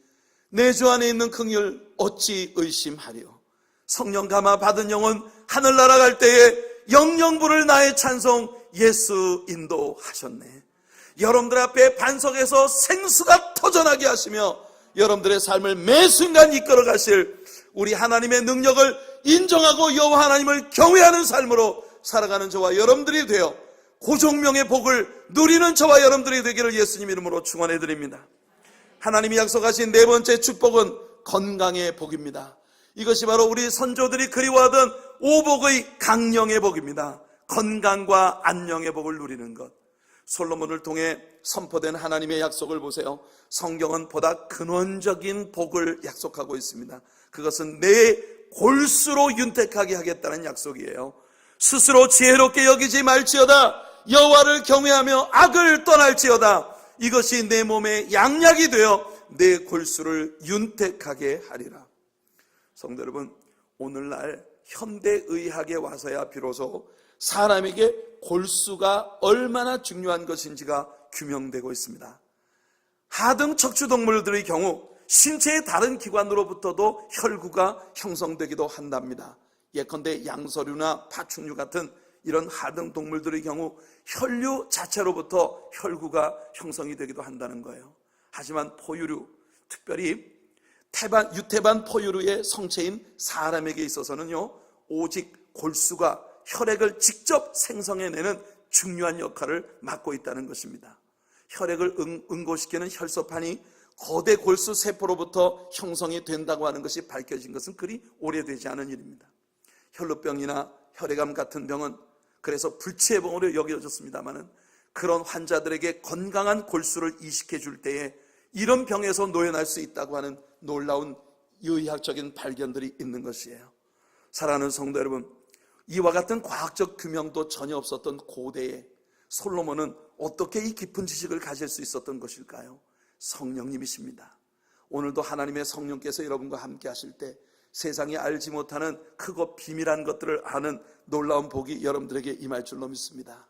내 주 안에 있는 긍휼 어찌 의심하리요. 성령 감화 받은 영혼 하늘 날아갈 때에 영영 부를 나의 찬송 예수 인도하셨네. 여러분들 앞에 반석에서 생수가 터져나게 하시며 여러분들의 삶을 매 순간 이끌어 가실 우리 하나님의 능력을 인정하고 여호와 하나님을 경외하는 삶으로 살아가는 저와 여러분들이 되어 고종명의 복을 누리는 저와 여러분들이 되기를 예수님 이름으로 축원해 드립니다. 하나님이 약속하신 네 번째 축복은 건강의 복입니다. 이것이 바로 우리 선조들이 그리워하던 오복의 강령의 복입니다. 건강과 안녕의 복을 누리는 것. 솔로몬을 통해 선포된 하나님의 약속을 보세요. 성경은 보다 근원적인 복을 약속하고 있습니다. 그것은 내 골수로 윤택하게 하겠다는 약속이에요. 스스로 지혜롭게 여기지 말지어다. 여호와를 경외하며 악을 떠날지어다. 이것이 내 몸에 양약이 되어 내 골수를 윤택하게 하리라. 성도 여러분, 오늘날 현대의학에 와서야 비로소 사람에게 골수가 얼마나 중요한 것인지가 규명되고 있습니다. 하등 척추동물들의 경우 신체의 다른 기관으로부터도 혈구가 형성되기도 한답니다. 예컨대 양서류나 파충류 같은 이런 하등 동물들의 경우 혈류 자체로부터 혈구가 형성이 되기도 한다는 거예요. 하지만 포유류, 특별히 유태반 포유류의 성체인 사람에게 있어서는요, 오직 골수가 혈액을 직접 생성해내는 중요한 역할을 맡고 있다는 것입니다. 혈액을 응고시키는 혈소판이 거대 골수 세포로부터 형성이 된다고 하는 것이 밝혀진 것은 그리 오래되지 않은 일입니다. 혈루병이나 혈액암 같은 병은 그래서 불치의 병으로 여겨졌습니다마는 그런 환자들에게 건강한 골수를 이식해 줄 때에 이런 병에서 노연할 수 있다고 하는 놀라운 의학적인 발견들이 있는 것이에요. 사랑하는 성도 여러분, 이와 같은 과학적 규명도 전혀 없었던 고대에 솔로몬은 어떻게 이 깊은 지식을 가질 수 있었던 것일까요? 성령님이십니다. 오늘도 하나님의 성령께서 여러분과 함께 하실 때 세상이 알지 못하는 크고 비밀한 것들을 아는 놀라운 복이 여러분들에게 임할 줄로 믿습니다.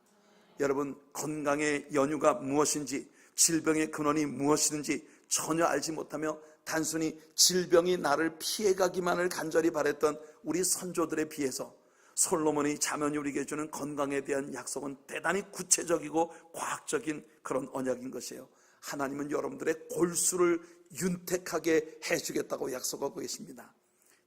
여러분, 건강의 연유가 무엇인지, 질병의 근원이 무엇인지 전혀 알지 못하며 단순히 질병이 나를 피해가기만을 간절히 바랬던 우리 선조들에 비해서 솔로몬이 자면이 우리에게 주는 건강에 대한 약속은 대단히 구체적이고 과학적인 그런 언약인 것이에요. 하나님은 여러분들의 골수를 윤택하게 해주겠다고 약속하고 계십니다.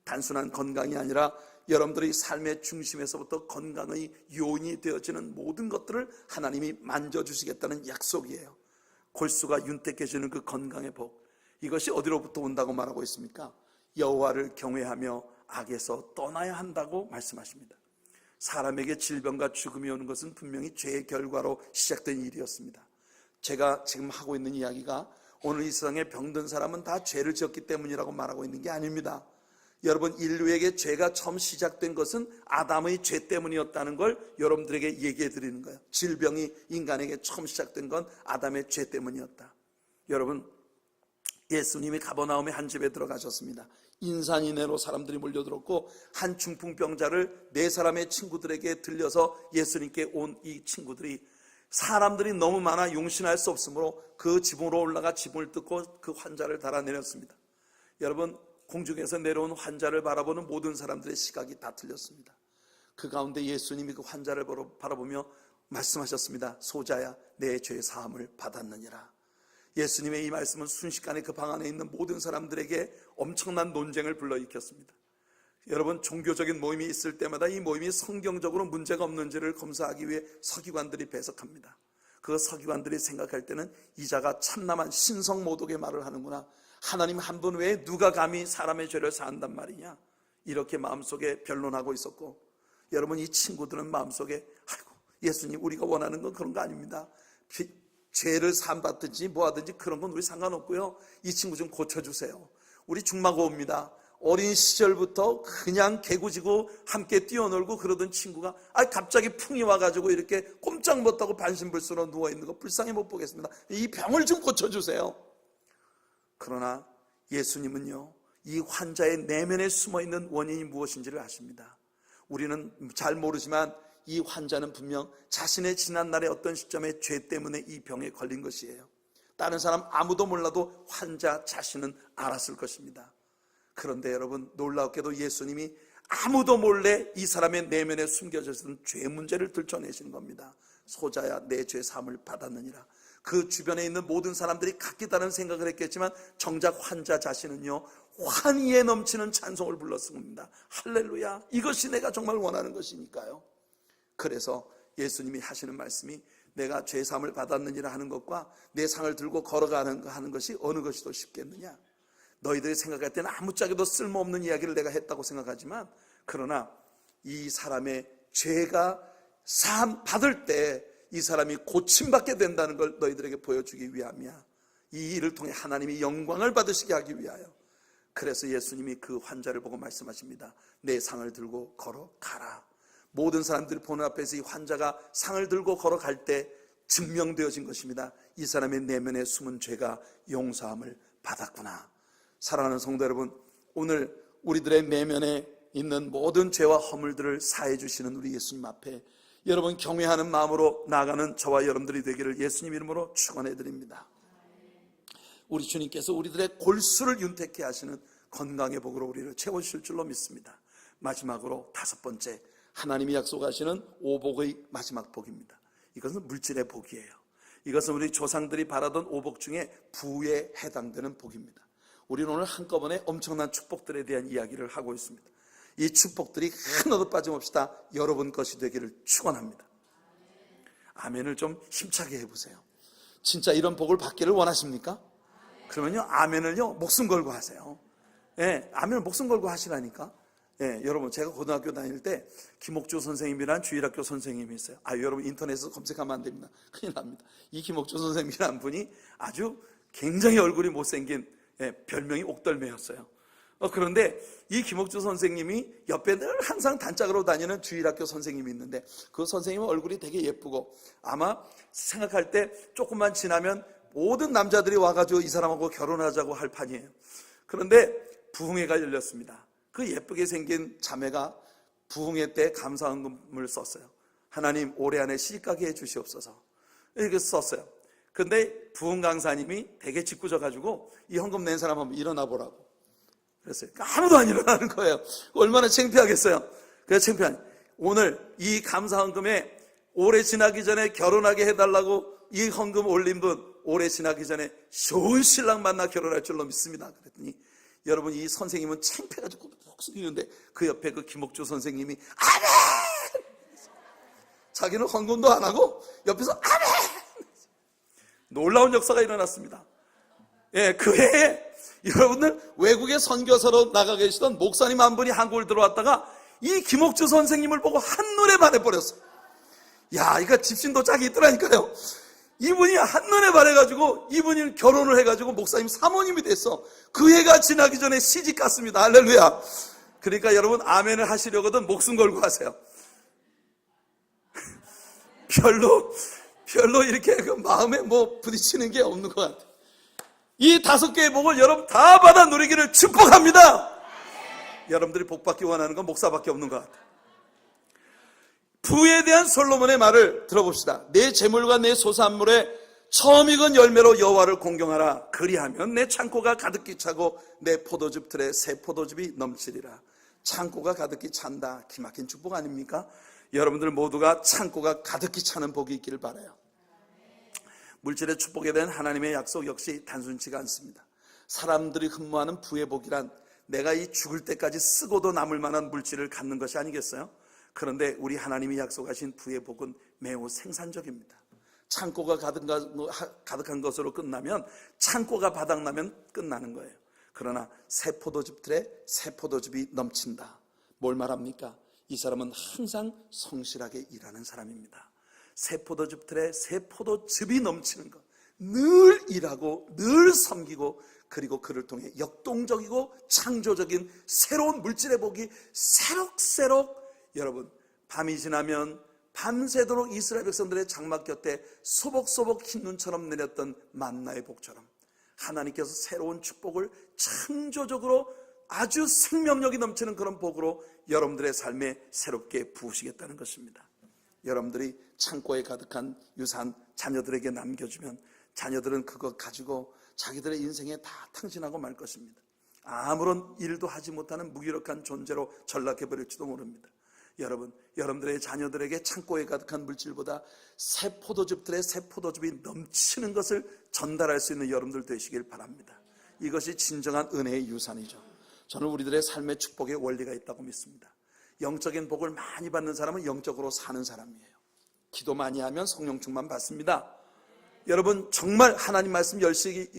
단순한 건강이 아니라 여러분들의 삶의 중심에서부터 건강의 요인이 되어지는 모든 것들을 하나님이 만져주시겠다는 약속이에요. 골수가 윤택해지는 그 건강의 복, 이것이 어디로부터 온다고 말하고 있습니까? 여호와를 경외하며 악에서 떠나야 한다고 말씀하십니다. 사람에게 질병과 죽음이 오는 것은 분명히 죄의 결과로 시작된 일이었습니다. 제가 지금 하고 있는 이야기가 오늘 이 세상에 병든 사람은 다 죄를 지었기 때문이라고 말하고 있는 게 아닙니다. 여러분, 인류에게 죄가 처음 시작된 것은 아담의 죄 때문이었다는 걸 여러분들에게 얘기해 드리는 거예요. 질병이 인간에게 처음 시작된 건 아담의 죄 때문이었다. 여러분, 예수님이 가버나움의 한 집에 들어가셨습니다. 인산인해로 사람들이 몰려들었고, 한 중풍병자를 네 사람의 친구들에게 들려서 예수님께 온 이 친구들이, 사람들이 너무 많아 용신할 수 없으므로 그 지붕으로 올라가 지붕을 뜯고 그 환자를 달아내렸습니다. 여러분, 공중에서 내려온 환자를 바라보는 모든 사람들의 시각이 다 틀렸습니다. 그 가운데 예수님이 그 환자를 바라보며 말씀하셨습니다. 소자야, 내 죄 사함을 받았느니라. 예수님의 이 말씀은 순식간에 그 방 안에 있는 모든 사람들에게 엄청난 논쟁을 불러일으켰습니다. 여러분, 종교적인 모임이 있을 때마다 이 모임이 성경적으로 문제가 없는지를 검사하기 위해 서기관들이 배석합니다. 그 서기관들이 생각할 때는 이 자가 참남한 신성모독의 말을 하는구나, 하나님 한 분 외에 누가 감히 사람의 죄를 사한단 말이냐, 이렇게 마음속에 변론하고 있었고, 여러분, 이 친구들은 마음속에 아이고, 예수님, 우리가 원하는 건 그런 거 아닙니다. 죄를 사함받든지 뭐하든지 그런 건 우리 상관없고요, 이 친구 좀 고쳐주세요. 우리 중마고입니다. 어린 시절부터 그냥 개구지고 함께 뛰어놀고 그러던 친구가 갑자기 풍이 와가지고 이렇게 꼼짝 못하고 반신불수로 누워있는 거 불쌍히 못 보겠습니다. 이 병을 좀 고쳐주세요. 그러나 예수님은요, 이 환자의 내면에 숨어있는 원인이 무엇인지를 아십니다. 우리는 잘 모르지만 이 환자는 분명 자신의 지난날의 어떤 시점에 죄 때문에 이 병에 걸린 것이에요. 다른 사람 아무도 몰라도 환자 자신은 알았을 것입니다. 그런데 여러분, 놀랍게도 예수님이 아무도 몰래 이 사람의 내면에 숨겨져 있던 죄 문제를 들춰내시는 겁니다. 소자야, 내 죄 사함을 받았느니라. 그 주변에 있는 모든 사람들이 각기 다른 생각을 했겠지만 정작 환자 자신은요, 환희에 넘치는 찬송을 불렀습니다. 할렐루야, 이것이 내가 정말 원하는 것이니까요. 그래서 예수님이 하시는 말씀이, 내가 죄 사함을 받았느니라 하는 것과 내 상을 들고 걸어가는 것이 어느 것이 더 쉽겠느냐. 너희들이 생각할 때는 아무짝에도 쓸모없는 이야기를 내가 했다고 생각하지만, 그러나 이 사람의 죄가 사함 받을 때 이 사람이 고침받게 된다는 걸 너희들에게 보여주기 위함이야. 이 일을 통해 하나님이 영광을 받으시게 하기 위하여. 그래서 예수님이 그 환자를 보고 말씀하십니다. 내 상을 들고 걸어가라. 모든 사람들이 보는 앞에서 이 환자가 상을 들고 걸어갈 때 증명되어진 것입니다. 이 사람의 내면에 숨은 죄가 용서함을 받았구나. 사랑하는 성도 여러분, 오늘 우리들의 내면에 있는 모든 죄와 허물들을 사해 주시는 우리 예수님 앞에 여러분 경외하는 마음으로 나아가는 저와 여러분들이 되기를 예수님 이름으로 축원해 드립니다. 우리 주님께서 우리들의 골수를 윤택케 하시는 건강의 복으로 우리를 채워주실 줄로 믿습니다. 마지막으로 다섯 번째, 하나님이 약속하시는 오복의 마지막 복입니다. 이것은 물질의 복이에요. 이것은 우리 조상들이 바라던 오복 중에 부에 해당되는 복입니다. 우리는 오늘 한꺼번에 엄청난 축복들에 대한 이야기를 하고 있습니다. 이 축복들이 하나도 빠짐없이 다 여러분 것이 되기를 축원합니다. 아멘을 좀 힘차게 해보세요. 진짜 이런 복을 받기를 원하십니까? 그러면요, 아멘을요 목숨 걸고 하세요. 예, 아멘을 목숨 걸고 하시라니까. 예, 여러분, 제가 고등학교 다닐 때 김옥주 선생님이란 주일학교 선생님이 있어요. 여러분 인터넷에서 검색하면 안 됩니다. 큰일 납니다. 이 김옥주 선생님이란 분이 아주 굉장히 얼굴이 못생긴, 별명이 옥덜매였어요. 그런데 이 김옥주 선생님이 옆에 늘 항상 단짝으로 다니는 주일학교 선생님이 있는데, 그 선생님은 얼굴이 되게 예쁘고 아마 생각할 때 조금만 지나면 모든 남자들이 와가지고 이 사람하고 결혼하자고 할 판이에요. 그런데 부흥회가 열렸습니다. 그 예쁘게 생긴 자매가 부흥회 때 감사헌금을 썼어요. 하나님 올해 안에 시집가게 해 주시옵소서, 이렇게 썼어요. 근데 부흥 강사님이 되게 짓궂어가지고 이 헌금 낸 사람 한번 일어나 보라고 그랬어요. 아무도 안 일어나는 거예요. 얼마나 창피하겠어요. 그래서 창피하니 오늘 이 감사헌금에 올해 지나기 전에 결혼하게 해달라고 이 헌금 올린 분 올해 지나기 전에 좋은 신랑 만나 결혼할 줄로 믿습니다. 그랬더니 여러분, 이 선생님은 창피해가지고 푹 숙이는데 그 옆에 그 김옥주 선생님이 아멘! 자기는 헌금도 안 하고 옆에서 아멘! 놀라운 역사가 일어났습니다. 예, 그 해에 여러분들 외국에 선교사로 나가 계시던 목사님 한 분이 한국을 들어왔다가 이 김옥주 선생님을 보고 한눈에 반해버렸어요. 야, 이거 집신도 짝이 있더라니까요. 이분이 한눈에 반해가지고 이분이 결혼을 해가지고 목사님 사모님이 됐어. 그 해가 지나기 전에 시집 갔습니다. 할렐루야. 그러니까 여러분 아멘을 하시려거든 목숨 걸고 하세요. 별로 이렇게 그 마음에 뭐 부딪히는 게 없는 것 같아요. 이 5개의 복을 여러분 다 받아 누리기를 축복합니다. 여러분들이 복받기 원하는 건 목사밖에 없는 것 같아요. 부에 대한 솔로몬의 말을 들어봅시다. 내 재물과 내 소산물에 처음 익은 열매로 여호와를 공경하라. 그리하면 내 창고가 가득히 차고 내 포도즙 틀에 새 포도즙이 넘치리라. 창고가 가득히 찬다. 기막힌 축복 아닙니까? 여러분들 모두가 창고가 가득히 차는 복이 있기를 바라요. 물질의 축복에 대한 하나님의 약속 역시 단순치가 않습니다. 사람들이 흠모하는 부의 복이란 내가 이 죽을 때까지 쓰고도 남을 만한 물질을 갖는 것이 아니겠어요? 그런데 우리 하나님이 약속하신 부의 복은 매우 생산적입니다. 창고가 가득한 것으로 끝나면, 창고가 바닥나면 끝나는 거예요. 그러나 새 포도즙 틀에 새 포도즙이 넘친다. 뭘 말합니까? 이 사람은 항상 성실하게 일하는 사람입니다. 새 포도즙 틀에 새 포도즙이 넘치는 것, 늘 일하고 늘 섬기고, 그리고 그를 통해 역동적이고 창조적인 새로운 물질의 복이 새록새록, 여러분 밤이 지나면 밤새도록 이스라엘 백성들의 장막 곁에 소복소복 흰 눈처럼 내렸던 만나의 복처럼 하나님께서 새로운 축복을 창조적으로 아주 생명력이 넘치는 그런 복으로 여러분들의 삶에 새롭게 부으시겠다는 것입니다. 여러분들이 창고에 가득한 유산 자녀들에게 남겨주면 자녀들은 그것 가지고 자기들의 인생에 다 탕진하고 말 것입니다. 아무런 일도 하지 못하는 무기력한 존재로 전락해버릴지도 모릅니다. 여러분들의 자녀들에게 창고에 가득한 물질보다 새 포도즙들의 새 포도즙이 넘치는 것을 전달할 수 있는 여러분들 되시길 바랍니다. 이것이 진정한 은혜의 유산이죠. 저는 우리들의 삶의 축복의 원리가 있다고 믿습니다. 영적인 복을 많이 받는 사람은 영적으로 사는 사람이에요. 기도 많이 하면 성령 충만 받습니다. 여러분 정말 하나님 말씀 열심히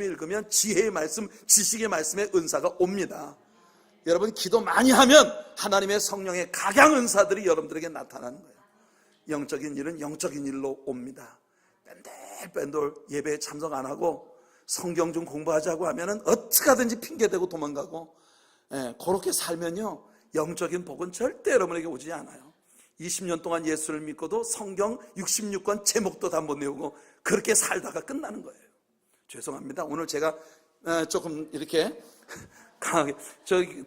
읽으면 지혜의 말씀, 지식의 말씀에 은사가 옵니다. 여러분 기도 많이 하면 하나님의 성령의 각양 은사들이 여러분들에게 나타나는 거예요. 영적인 일은 영적인 일로 옵니다. 뺀돌 예배에 참석 안 하고 성경 좀 공부하자고 하면은 어떻게 하든지 핑계대고 도망가고, 그렇게 살면요 영적인 복은 절대 여러분에게 오지 않아요. 20년 동안 예수를 믿고도 성경 66권 제목도 다 못 외우고 그렇게 살다가 끝나는 거예요. 죄송합니다. 오늘 제가 조금 이렇게 강하게,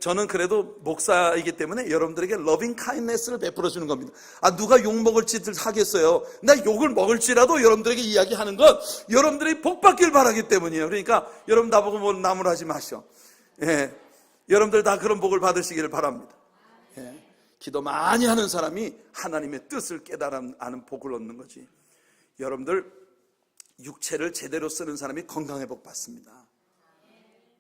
저는 그래도 목사이기 때문에 여러분들에게 러빙 카인네스를 베풀어 주는 겁니다. 누가 욕 먹을지들 하겠어요. 나 욕을 먹을지라도 여러분들에게 이야기하는 건 여러분들이 복 받길 바라기 때문이에요. 그러니까 여러분 나보고 뭐 나무라지 마시오. 여러분들 다 그런 복을 받으시기를 바랍니다. 기도 많이 하는 사람이 하나님의 뜻을 깨달아 아는 복을 얻는 거지. 여러분들 육체를 제대로 쓰는 사람이 건강의 복 받습니다.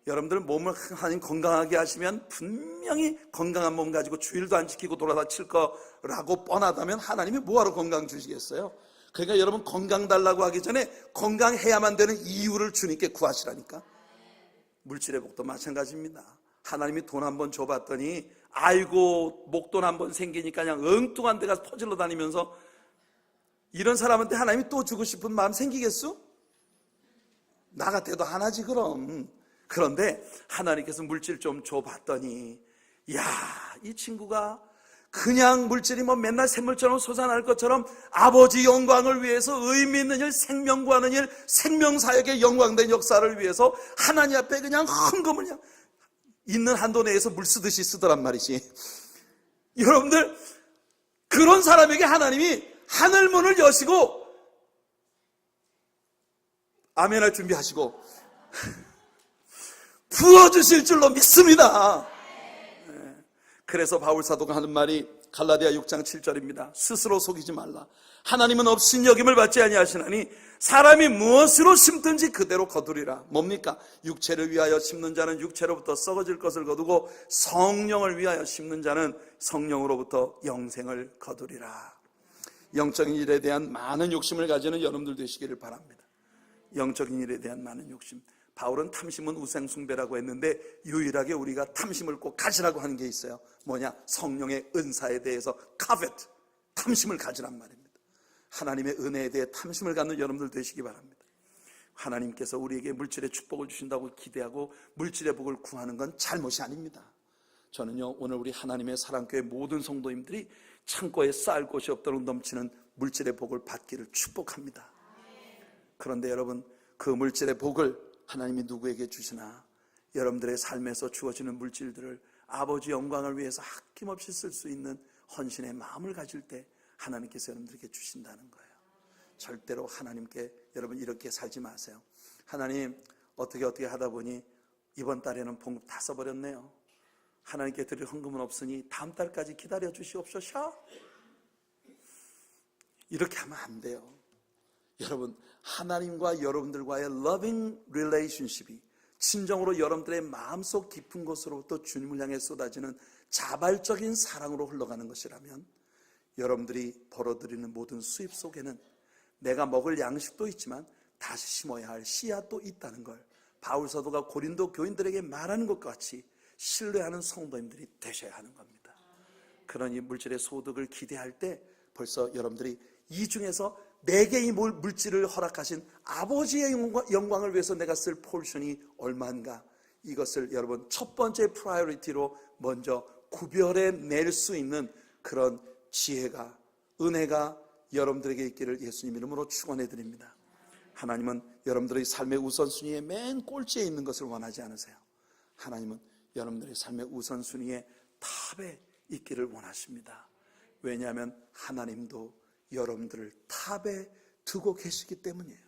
여러분들 몸을 하나님 건강하게 하시면 분명히 건강한 몸 가지고 주일도 안 지키고 돌아다칠 거라고 뻔하다면 하나님이 뭐하러 건강 주시겠어요? 그러니까 여러분 건강 달라고 하기 전에 건강해야만 되는 이유를 주님께 구하시라니까. 물질의 복도 마찬가지입니다. 하나님이 돈 한번 줘봤더니 아이고 목돈 한번 생기니까 그냥 엉뚱한 데 가서 퍼질러 다니면서, 이런 사람한테 하나님이 또 주고 싶은 마음 생기겠어? 나 같아도 하나지 그럼. 그런데 하나님께서 물질 좀 줘봤더니 이 친구가 그냥 물질이 뭐 맨날 샘물처럼 솟아날 것처럼 아버지 영광을 위해서 의미 있는 일, 생명 구하는 일, 생명사역의 영광된 역사를 위해서 하나님 앞에 그냥 헌금을 그냥 있는 한도 내에서 물 쓰듯이 쓰더란 말이지. 여러분들 그런 사람에게 하나님이 하늘문을 여시고 아멘할 준비하시고 부어주실 줄로 믿습니다. 그래서 바울사도가 하는 말이 갈라디아 6장 7절입니다. 스스로 속이지 말라. 하나님은 없인 여김을 받지 아니하시나니 사람이 무엇으로 심든지 그대로 거두리라. 뭡니까? 육체를 위하여 심는 자는 육체로부터 썩어질 것을 거두고 성령을 위하여 심는 자는 성령으로부터 영생을 거두리라. 영적인 일에 대한 많은 욕심을 가지는 여러분들 되시기를 바랍니다. 영적인 일에 대한 많은 욕심. 바울은 탐심은 우상숭배라고 했는데 유일하게 우리가 탐심을 꼭 가지라고 하는 게 있어요. 뭐냐? 성령의 은사에 대해서 카베트, 탐심을 가지란 말입니다. 하나님의 은혜에 대해 탐심을 갖는 여러분들 되시기 바랍니다. 하나님께서 우리에게 물질의 축복을 주신다고 기대하고 물질의 복을 구하는 건 잘못이 아닙니다. 저는요, 오늘 우리 하나님의 사랑교회 모든 성도님들이 창고에 쌓을 곳이 없도록 넘치는 물질의 복을 받기를 축복합니다. 그런데 여러분, 그 물질의 복을 하나님이 누구에게 주시나? 여러분들의 삶에서 주어지는 물질들을 아버지 영광을 위해서 아낌없이 쓸 수 있는 헌신의 마음을 가질 때 하나님께서 여러분들에게 주신다는 거예요. 절대로 하나님께 여러분 이렇게 살지 마세요. 하나님, 어떻게 하다 보니 이번 달에는 봉급 다 써버렸네요. 하나님께 드릴 헌금은 없으니 다음 달까지 기다려 주시옵소서. 이렇게 하면 안 돼요. 여러분, 하나님과 여러분들과의 loving relationship이 진정으로 여러분들의 마음속 깊은 곳으로부터 주님을 향해 쏟아지는 자발적인 사랑으로 흘러가는 것이라면 여러분들이 벌어들이는 모든 수입 속에는 내가 먹을 양식도 있지만 다시 심어야 할 씨앗도 있다는 걸 바울 사도가 고린도 교인들에게 말하는 것과 같이 신뢰하는 성도님들이 되셔야 하는 겁니다. 그러니 물질의 소득을 기대할 때 벌써 여러분들이 이 중에서 내게 이 물질을 허락하신 아버지의 영광을 위해서 내가 쓸 포션이 얼마인가, 이것을 여러분 첫 번째 프라이어리티로 먼저 구별해 낼 수 있는 그런 지혜가, 은혜가 여러분들에게 있기를 예수님 이름으로 축원해 드립니다. 하나님은 여러분들의 삶의 우선순위에 맨 꼴찌에 있는 것을 원하지 않으세요. 하나님은 여러분들의 삶의 우선순위에 탑에 있기를 원하십니다. 왜냐하면 하나님도 여러분들을 탑에 두고 계시기 때문이에요.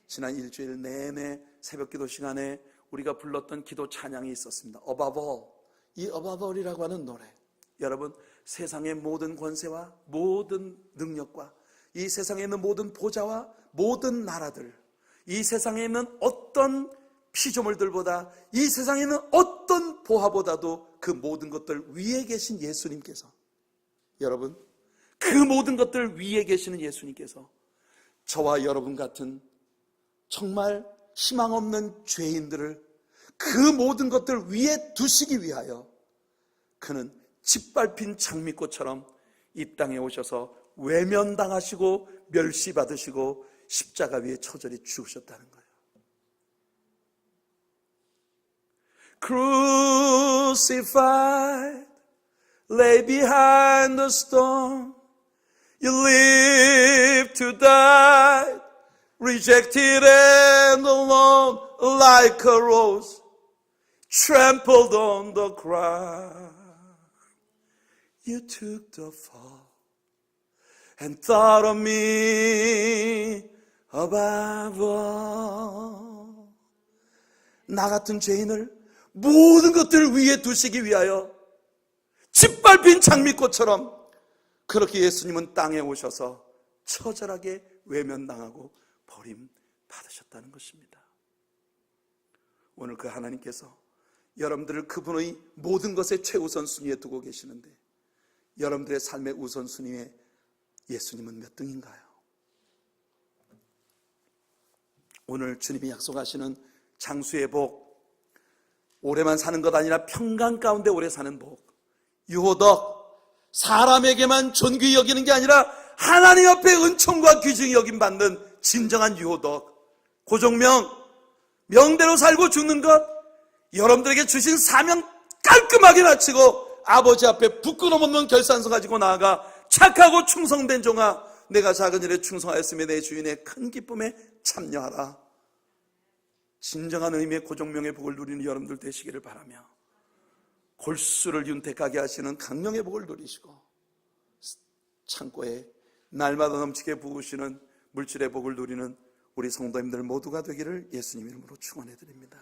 지난 일주일 내내 새벽기도 시간에 우리가 불렀던 기도 찬양이 있었습니다. Above all, 이 Above all이라고 하는 노래, 여러분 세상의 모든 권세와 모든 능력과 이 세상에 있는 모든 보좌와 모든 나라들, 이 세상에 있는 어떤 피조물들보다, 이 세상에 있는 어떤 보화보다도 그 모든 것들 위에 계신 예수님께서, 여러분 그 모든 것들 위에 계시는 예수님께서 저와 여러분 같은 정말 희망 없는 죄인들을 그 모든 것들 위에 두시기 위하여 그는 짓밟힌 장미꽃처럼 이 땅에 오셔서 외면당하시고 멸시받으시고 십자가 위에 처절히 죽으셨다는 거예요. Crucified, lay behind the stone. You live to die, rejected and alone, like a rose trampled on the ground. You took the fall and thought of me above all. 나 같은 죄인을 모든 것들을 위에 두시기 위하여 짓밟힌 장미꽃처럼 그렇게 예수님은 땅에 오셔서 처절하게 외면당하고 버림받으셨다는 것입니다. 오늘 그 하나님께서 여러분들을 그분의 모든 것의 최우선 순위에 두고 계시는데 여러분들의 삶의 우선순위에 예수님은 몇 등인가요? 오늘 주님이 약속하시는 장수의 복, 오래만 사는 것 아니라 평강 가운데 오래 사는 복, 유호덕, 사람에게만 존귀히 여기는 게 아니라 하나님 옆에 은총과 귀중히 여김받는 진정한 유호덕, 고종명, 명대로 살고 죽는 것, 여러분들에게 주신 사명 깔끔하게 마치고 아버지 앞에 부끄럼 없는 결산서 가지고 나아가 착하고 충성된 종아, 내가 작은 일에 충성하였으며 내 주인의 큰 기쁨에 참여하라. 진정한 의미의 고종명의 복을 누리는 여러분들 되시기를 바라며 골수를 윤택하게 하시는 강령의 복을 누리시고 창고에 날마다 넘치게 부으시는 물질의 복을 누리는 우리 성도님들 모두가 되기를 예수님 이름으로 축원해 드립니다.